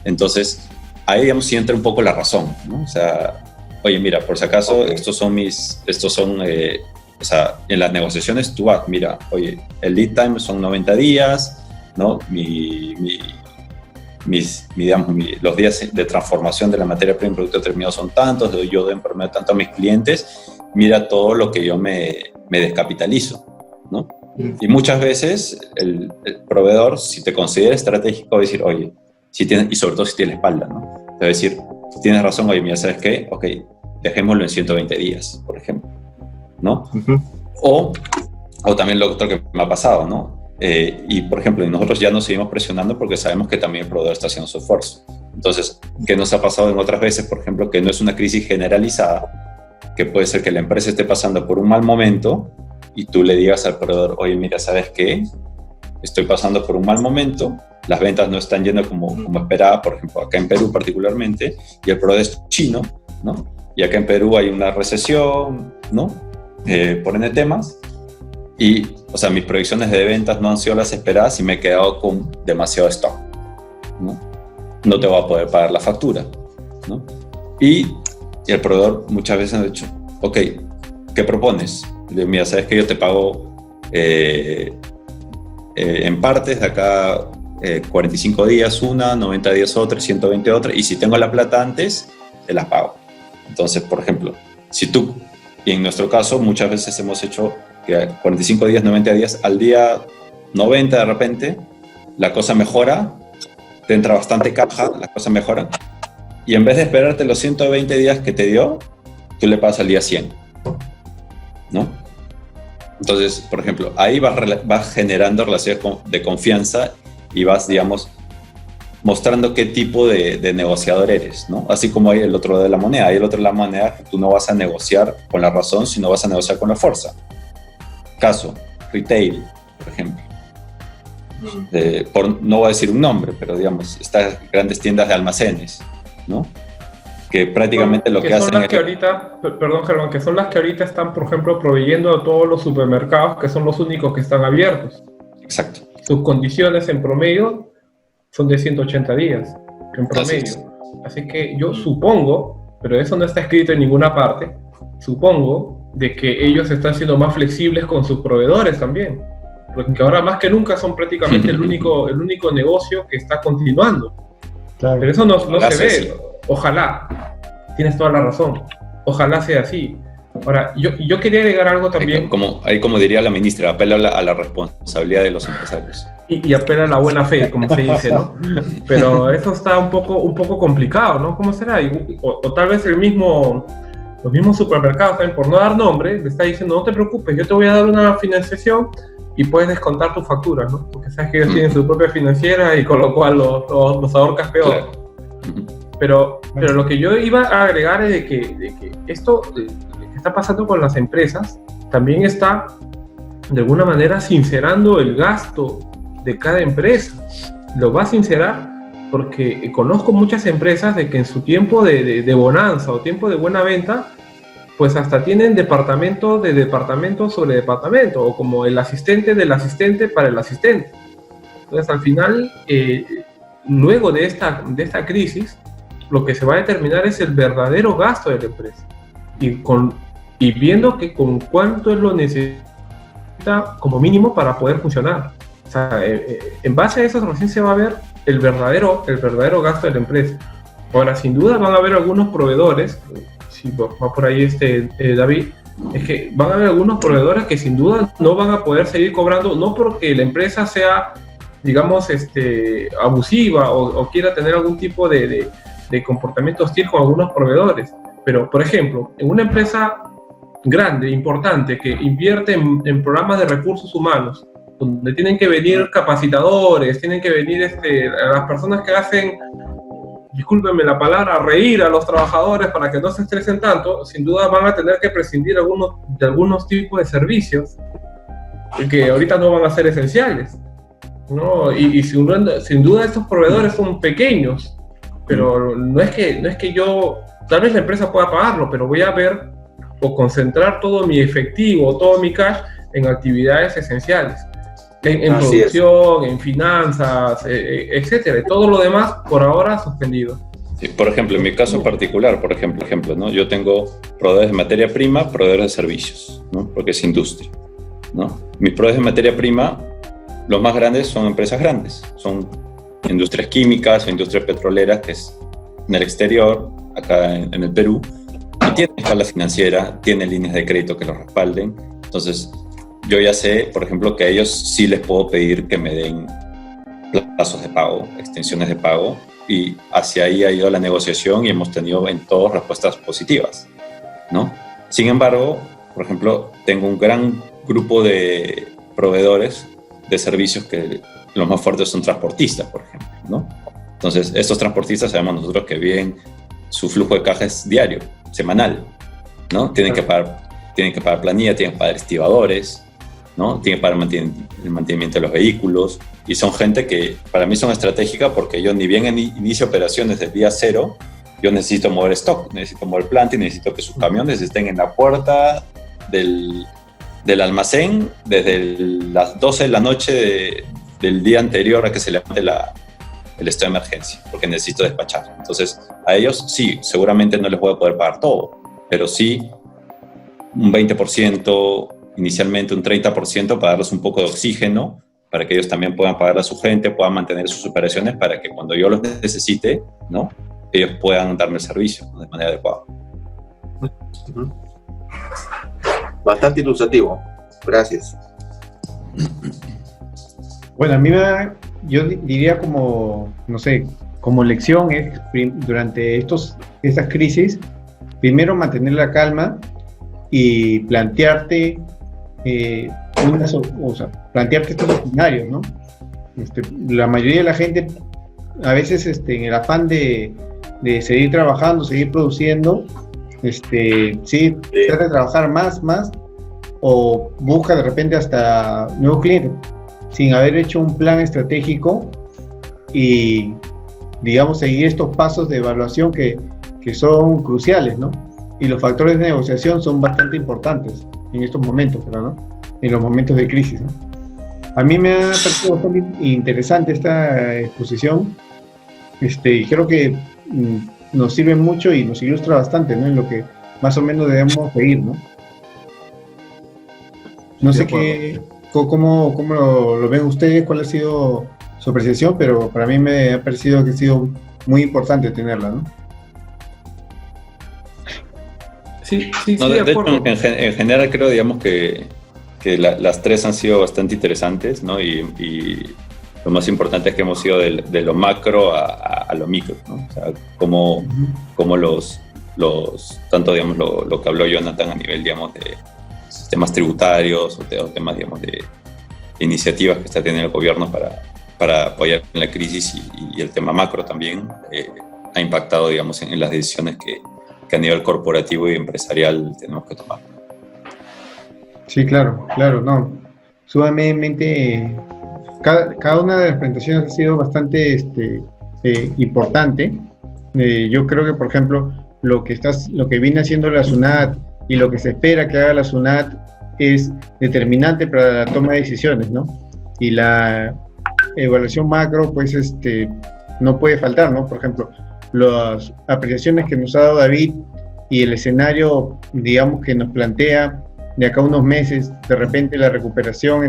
Entonces, ahí, digamos, sí entra un poco la razón, ¿no? O sea, oye, mira, por si acaso, o sea, en las negociaciones tú vas, mira, oye, el lead time son 90 días, ¿no? Los días de transformación de la materia prima en producto terminado son tantos, yo doy en promedio tanto a mis clientes, mira todo lo que yo me descapitalizo, ¿no? Y muchas veces el proveedor, si te considera estratégico, va a decir, oye, y sobre todo si tiene la espalda, ¿no? Te va a decir, si tienes razón, oye, mira, ¿sabes qué? Ok, dejémoslo en 120 días, por ejemplo, ¿no? O también lo otro que me ha pasado, ¿no? Y, por ejemplo, nosotros ya nos seguimos presionando porque sabemos que también el proveedor está haciendo su esfuerzo. Entonces, ¿qué nos ha pasado en otras veces? Por ejemplo, que no es una crisis generalizada, que puede ser que la empresa esté pasando por un mal momento y tú le digas al proveedor, oye, mira, ¿sabes qué? Estoy pasando por un mal momento, las ventas no están yendo como esperaba, por ejemplo, acá en Perú particularmente, y el proveedor es chino, ¿no? Y acá en Perú hay una recesión, ¿no? Por N temas, y, o sea, mis proyecciones de ventas no han sido las esperadas y me he quedado con demasiado stock, ¿no? No te voy a poder pagar la factura, ¿no? Y el proveedor muchas veces ha dicho, ok, ¿qué propones? Le digo, mira, ¿sabes que yo te pago en partes, de acá 45 días una, 90 días otra, 120 otra, y si tengo la plata antes, te la pago. Entonces, por ejemplo, si tú, y en nuestro caso, muchas veces hemos hecho que 45 días, 90 días, al día 90 de repente, la cosa mejora, te entra bastante caja, la cosa mejora, y en vez de esperarte los 120 días que te dio, tú le pagas al día 100, ¿no? Entonces, por ejemplo, ahí vas generando relaciones de confianza y vas, digamos, mostrando qué tipo de negociador eres, ¿no? Así como hay el otro lado de la moneda. Hay el otro lado de la moneda que tú no vas a negociar con la razón, sino vas a negociar con la fuerza. Caso, retail, por ejemplo. No voy a decir un nombre, pero digamos, estas grandes tiendas de almacenes, ¿no? Que prácticamente lo que hacen son las que ahorita, perdón, Germán, que son las que ahorita están, por ejemplo, proveyendo a todos los supermercados, que son los únicos que están abiertos. Exacto. Sus condiciones en promedio son de 180 días, en promedio. Así que yo supongo, pero eso no está escrito en ninguna parte, supongo de que ellos están siendo más flexibles con sus proveedores también. Porque ahora más que nunca son prácticamente el único negocio que está continuando. Claro. Pero eso no se ve. Sí. Ojalá, tienes toda la razón, ojalá sea así. Ahora, yo quería agregar algo también. Como diría la ministra, apela a la responsabilidad de los empresarios. Y apela a la buena fe, como se dice, ¿no? Pero eso está un poco complicado, ¿no? ¿Cómo será? O tal vez los mismos supermercados, también, por no dar nombre, le está diciendo, no te preocupes, yo te voy a dar una financiación y puedes descontar tus facturas, ¿no? Porque sabes que ellos tienen su propia financiera y con lo cual los ahorcas peor. Claro. Pero lo que yo iba a agregar es de que esto que está pasando con las empresas también está de alguna manera sincerando el gasto de cada empresa. Lo va a sincerar porque conozco muchas empresas de que en su tiempo de bonanza o tiempo de buena venta, pues hasta tienen departamento de departamento sobre departamento, o como el asistente del asistente para el asistente. Entonces al final, luego de esta crisis, lo que se va a determinar es el verdadero gasto de la empresa y viendo que con cuánto es lo necesita como mínimo para poder funcionar. O sea, en base a eso recién se va a ver el verdadero gasto de la empresa. Ahora, sin duda van a haber algunos proveedores, si va por ahí David, es que van a haber algunos proveedores que sin duda no van a poder seguir cobrando, no porque la empresa sea, digamos, abusiva o quiera tener algún tipo de comportamiento hostil con algunos proveedores. Pero, por ejemplo, en una empresa grande, importante, que invierte en programas de recursos humanos, donde tienen que venir capacitadores, tienen que venir las personas que hacen, discúlpenme la palabra, reír a los trabajadores para que no se estresen tanto, sin duda van a tener que prescindir de algunos tipos de servicios que ahorita no van a ser esenciales, ¿no? Y sin duda estos proveedores son pequeños, pero no es que yo, tal vez la empresa pueda pagarlo, pero voy a ver o concentrar todo mi efectivo, todo mi cash en actividades esenciales, en producción, en finanzas, etcétera. Y todo lo demás por ahora suspendido. Sí, por ejemplo, en mi caso particular, por ejemplo, ¿no? Yo tengo proveedores de materia prima, proveedores de servicios, ¿no? Porque es industria, ¿no? Mis proveedores de materia prima, los más grandes son empresas grandes, son industrias químicas o industrias petroleras, que es en el exterior, acá en el Perú, y tienen escala financiera, tienen líneas de crédito que los respalden. Entonces, yo ya sé, por ejemplo, que a ellos sí les puedo pedir que me den plazos de pago, extensiones de pago, y hacia ahí ha ido la negociación y hemos tenido en todos respuestas positivas, ¿no? Sin embargo, por ejemplo, tengo un gran grupo de proveedores de servicios que los más fuertes son transportistas, por ejemplo, ¿no? Entonces, estos transportistas sabemos nosotros que viven, su flujo de caja es diario, semanal, ¿no? Tienen que pagar planilla, tienen que pagar estibadores, ¿no? Tienen que pagar el mantenimiento de los vehículos, y son gente que para mí son estratégicas porque yo ni bien inicio operaciones del día cero, yo necesito mover stock, necesito mover planta y necesito que sus camiones estén en la puerta del almacén desde las 12 de la noche del día anterior a que se levante el estado de emergencia, porque necesito despachar. Entonces, a ellos sí, seguramente no les voy a poder pagar todo, pero sí un 20%, inicialmente un 30%, para darles un poco de oxígeno, para que ellos también puedan pagar a su gente, puedan mantener sus operaciones, para que cuando yo los necesite, ¿no?, ellos puedan darme el servicio, ¿no?, de manera adecuada. Bastante ilustrativo. Gracias. Bueno, a mí yo diría como, no sé, como lección es durante estas crisis, primero mantener la calma y plantearte plantearte estos escenarios, ¿no? La mayoría de la gente, a veces en el afán de seguir trabajando, seguir produciendo, sí, trata de trabajar más, o busca de repente hasta nuevos clientes, sin haber hecho un plan estratégico y, digamos, seguir estos pasos de evaluación que son cruciales, ¿no? Y los factores de negociación son bastante importantes en estos momentos, ¿no? En los momentos de crisis, ¿no? A mí me ha parecido bastante interesante esta exposición, y creo que nos sirve mucho y nos ilustra bastante, ¿no?, en lo que más o menos debemos seguir, ¿no? No sé cómo lo ven ustedes, cuál ha sido su apreciación, pero para mí me ha parecido que ha sido muy importante tenerla, ¿no? Sí, no, de hecho, en general creo, digamos, que las tres han sido bastante interesantes, ¿no? Y lo más importante es que hemos ido de lo macro a lo micro, ¿no? O sea, como los tanto, digamos, lo que habló Jonathan a nivel, digamos, de temas tributarios o temas, digamos, de iniciativas que está teniendo el gobierno para apoyar en la crisis, y el tema macro también ha impactado, digamos, en las decisiones que a nivel corporativo y empresarial tenemos que tomar. Sí, claro, no. Sumamente, cada una de las presentaciones ha sido bastante importante. Yo creo que, por ejemplo, lo que viene haciendo la SUNAT y lo que se espera que haga la SUNAT es determinante para la toma de decisiones, ¿no? Y la evaluación macro, pues, no puede faltar, ¿no? Por ejemplo, las apreciaciones que nos ha dado David y el escenario, digamos, que nos plantea de acá a unos meses, de repente la recuperación,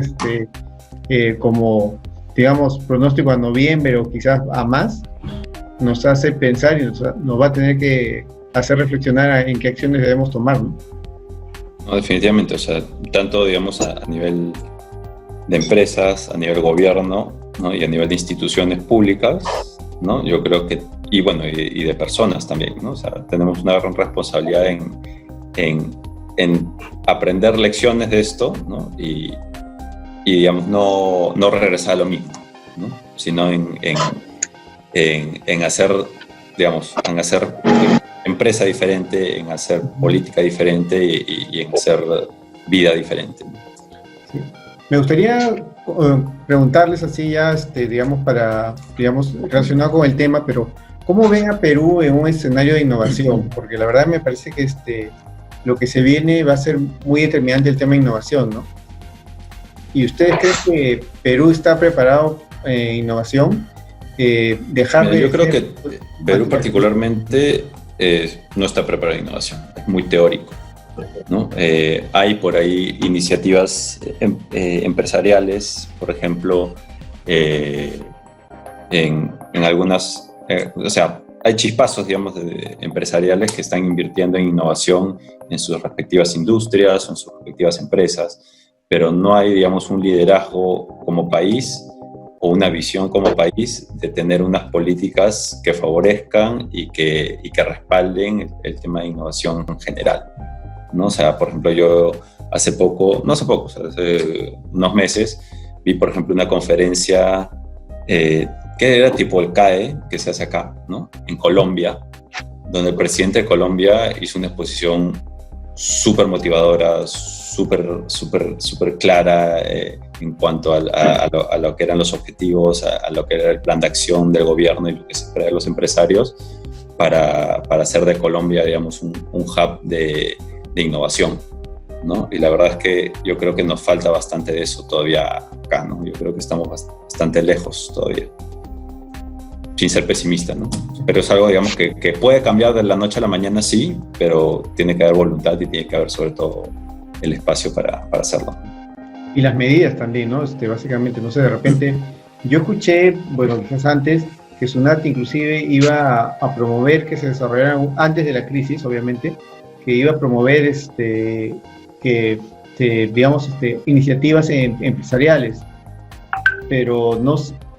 como, digamos, pronóstico a noviembre o quizás a más, nos hace pensar y nos va a tener que hacer reflexionar en qué acciones debemos tomar, ¿no? No, definitivamente, o sea, tanto, digamos, a nivel de empresas, a nivel gobierno, ¿no?, y a nivel de instituciones públicas, ¿no? Yo creo que, y bueno, y de personas también, ¿no? O sea, tenemos una gran responsabilidad en aprender lecciones de esto, ¿no? Y digamos, no regresar a lo mismo, ¿no? Sino en hacer, digamos, en hacer empresa diferente, en hacer política diferente y en hacer vida diferente, ¿no? Sí. Me gustaría preguntarles así ya, digamos, relacionado con el tema, pero ¿cómo ven a Perú en un escenario de innovación? Porque la verdad me parece que lo que se viene va a ser muy determinante el tema de innovación, ¿no? ¿Y ustedes creen que Perú está preparado en innovación? Yo creo que Perú particularmente no está preparado en innovación, es muy teórico, ¿no? Hay por ahí iniciativas empresariales, por ejemplo, en algunas, o sea, hay chispazos, digamos, empresariales que están invirtiendo en innovación en sus respectivas industrias o en sus respectivas empresas, pero no hay, digamos, un liderazgo como país o una visión como país de tener unas políticas que favorezcan y que respalden el tema de innovación en general, ¿no? O sea, por ejemplo, yo hace unos meses vi, por ejemplo, una conferencia que era tipo el CAE, que se hace acá, ¿no?, en Colombia, donde el presidente de Colombia hizo una exposición súper motivadora, súper clara en cuanto a lo que eran los objetivos, a lo que era el plan de acción del gobierno y lo que se espera de los empresarios para hacer de Colombia, digamos, un hub de innovación, ¿no? Y la verdad es que yo creo que nos falta bastante de eso todavía acá, ¿no? Yo creo que estamos bastante lejos todavía, sin ser pesimista, ¿no? Pero es algo, digamos, que puede cambiar de la noche a la mañana, sí, pero tiene que haber voluntad y tiene que haber sobre todo el espacio para hacerlo. Y las medidas también, ¿no? Básicamente, no sé, de repente, yo escuché, bueno, quizás antes, que SUNAT inclusive iba a promover que se desarrollaran, antes de la crisis, obviamente, que iba a promover, digamos, iniciativas empresariales, pero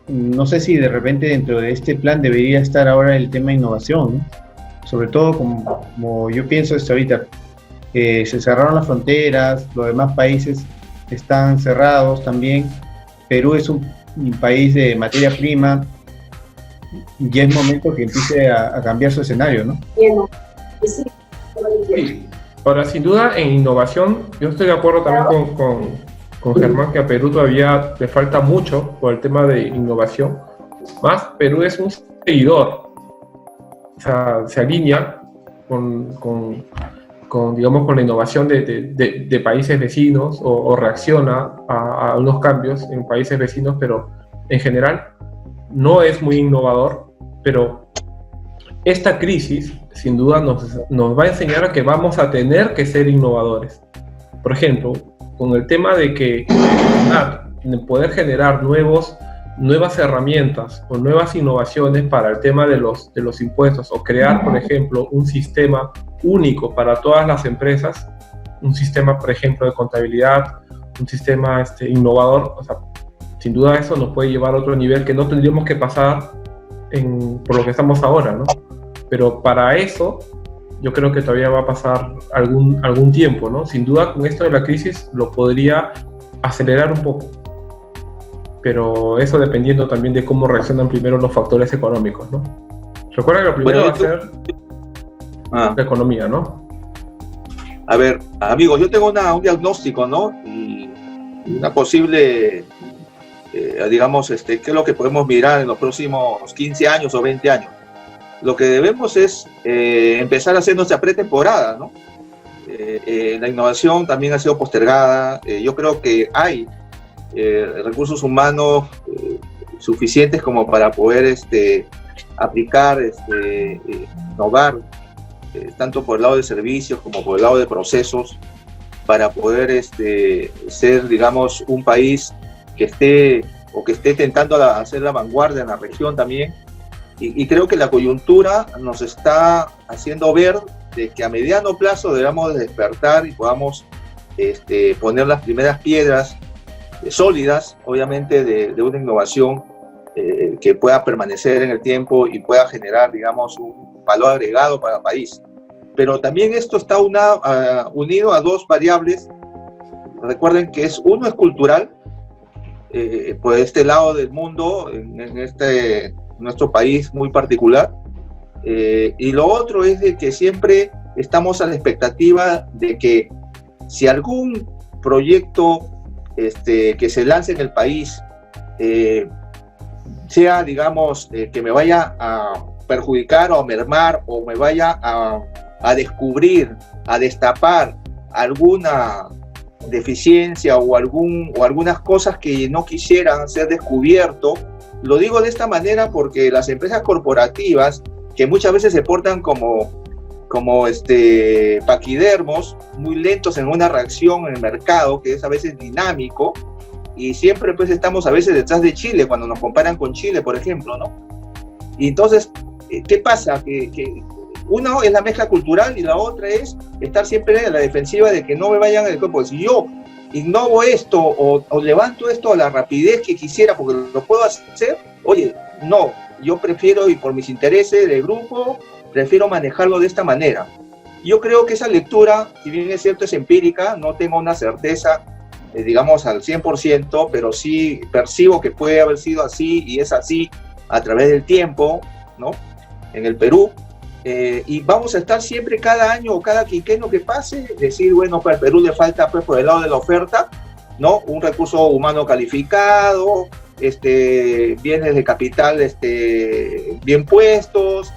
no sé si de repente dentro de este plan debería estar ahora el tema de innovación, ¿no? Sobre todo como yo pienso ahorita, se cerraron las fronteras, los demás países están cerrados también, Perú es un país de materia prima, ya es momento que empiece a cambiar su escenario, ¿no? Sí. Ahora, sin duda, en innovación, yo estoy de acuerdo también con Germán, que a Perú todavía le falta mucho por el tema de innovación. Más, Perú es un seguidor, o sea, se alinea con la innovación de países vecinos o reacciona a unos cambios en países vecinos, pero en general no es muy innovador. Pero esta crisis sin duda nos va a enseñar a que vamos a tener que ser innovadores. Por ejemplo, con el tema de que poder generar nuevas herramientas o nuevas innovaciones para el tema de los impuestos, o crear, por ejemplo, un sistema único para todas las empresas, un sistema, por ejemplo, de contabilidad, un sistema innovador. O sea, sin duda eso nos puede llevar a otro nivel que no tendríamos que pasar por lo que estamos ahora, ¿no? Pero para eso yo creo que todavía va a pasar algún tiempo, ¿no? Sin duda, con esto de la crisis lo podría acelerar un poco, pero eso dependiendo también de cómo reaccionan primero los factores económicos, ¿no? Recuerda que lo primero va a ser la economía, ¿no? A ver, amigos, yo tengo un diagnóstico, ¿no? Y una posible, digamos, ¿qué es lo que podemos mirar en los próximos 15 años o 20 años? Lo que debemos es empezar a hacer nuestra pretemporada, ¿no? La innovación también ha sido postergada. Yo creo que hay recursos humanos suficientes como para poder aplicar, innovar, tanto por el lado de servicios como por el lado de procesos, para poder ser, digamos, un país que esté tentando hacer la vanguardia en la región también. Y creo que la coyuntura nos está haciendo ver de que a mediano plazo debemos despertar y podamos poner las primeras piedras sólidas, obviamente, de una innovación que pueda permanecer en el tiempo y pueda generar, digamos, un valor agregado para el país. Pero también esto está unido a dos variables. Recuerden que uno es cultural, por este lado del mundo, en nuestro país muy particular, y lo otro es de que siempre estamos a la expectativa de que si algún proyecto que se lance en el país sea, digamos, que me vaya a perjudicar o a mermar o me vaya a descubrir, a destapar alguna deficiencia o algunas cosas que no quisieran ser descubierto. Lo digo de esta manera porque las empresas corporativas, que muchas veces se portan como paquidermos, muy lentos en una reacción en el mercado, que es a veces dinámico, y siempre pues estamos a veces detrás de Chile, cuando nos comparan con Chile, por ejemplo, ¿no? Y entonces, ¿qué pasa? Que una es la mezcla cultural y la otra es estar siempre a la defensiva de que no me vayan al cuerpo. Si yo innovo esto o levanto esto a la rapidez que quisiera porque lo puedo hacer, oye, no, yo prefiero, y por mis intereses de grupo, prefiero manejarlo de esta manera. Yo creo que esa lectura, si bien es cierto, es empírica, no tengo una certeza, digamos, al 100%, pero sí percibo que puede haber sido así y es así a través del tiempo, ¿no? En el Perú, y vamos a estar siempre cada año o cada quinquenio que pase, decir, bueno, para el Perú le falta pues por el lado de la oferta, ¿no? Un recurso humano calificado, bienes de capital bien puestos,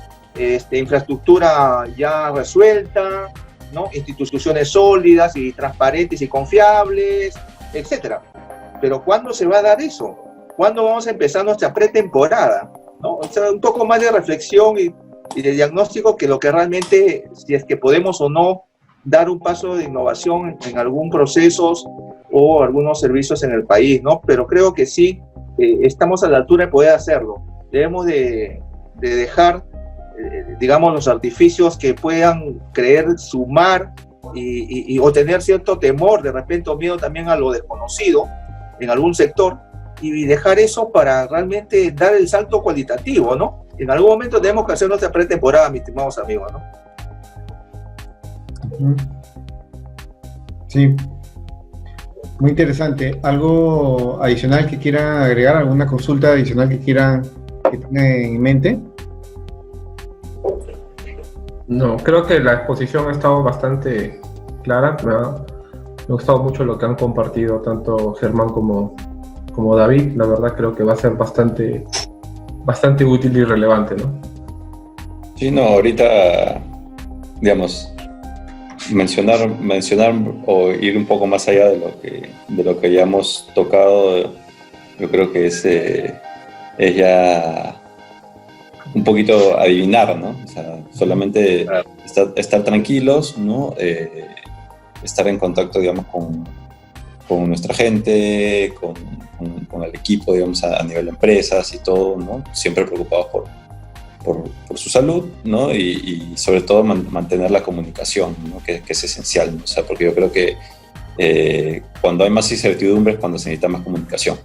infraestructura ya resuelta, ¿no? Instituciones sólidas y transparentes y confiables, etcétera. Pero ¿cuándo se va a dar eso? ¿Cuándo vamos a empezar nuestra pretemporada? ¿No? O sea, un poco más de reflexión y de diagnóstico que lo que realmente, si es que podemos o no dar un paso de innovación en algún proceso o algunos servicios en el país, ¿no? Pero creo que sí, estamos a la altura de poder hacerlo. Debemos de dejar, digamos, los artificios que puedan creer sumar o tener cierto temor, de repente, o miedo también a lo desconocido en algún sector, y dejar eso para realmente dar el salto cualitativo, ¿no? En algún momento tenemos que hacer nuestra pretemporada, mis estimados amigos, ¿no? Sí, muy interesante. ¿Algo adicional que quieran agregar? ¿Alguna consulta adicional que tengan en mente? No, creo que la exposición ha estado bastante clara. Me ha gustado mucho lo que han compartido tanto Germán como David. La verdad creo que va a ser bastante útil y relevante, ¿no? Sí, no, ahorita, digamos, mencionar o ir un poco más allá de lo que ya hemos tocado, yo creo que es ya un poquito adivinar, ¿no? O sea, solamente estar tranquilos, ¿no? Estar en contacto, digamos, con nuestra gente, con el equipo, digamos, a nivel de empresas y todo, ¿no? Siempre preocupados por su salud, ¿no? Y sobre todo mantener la comunicación, ¿no? Que es esencial, ¿no? O sea, porque yo creo que cuando hay más incertidumbre es cuando se necesita más comunicación,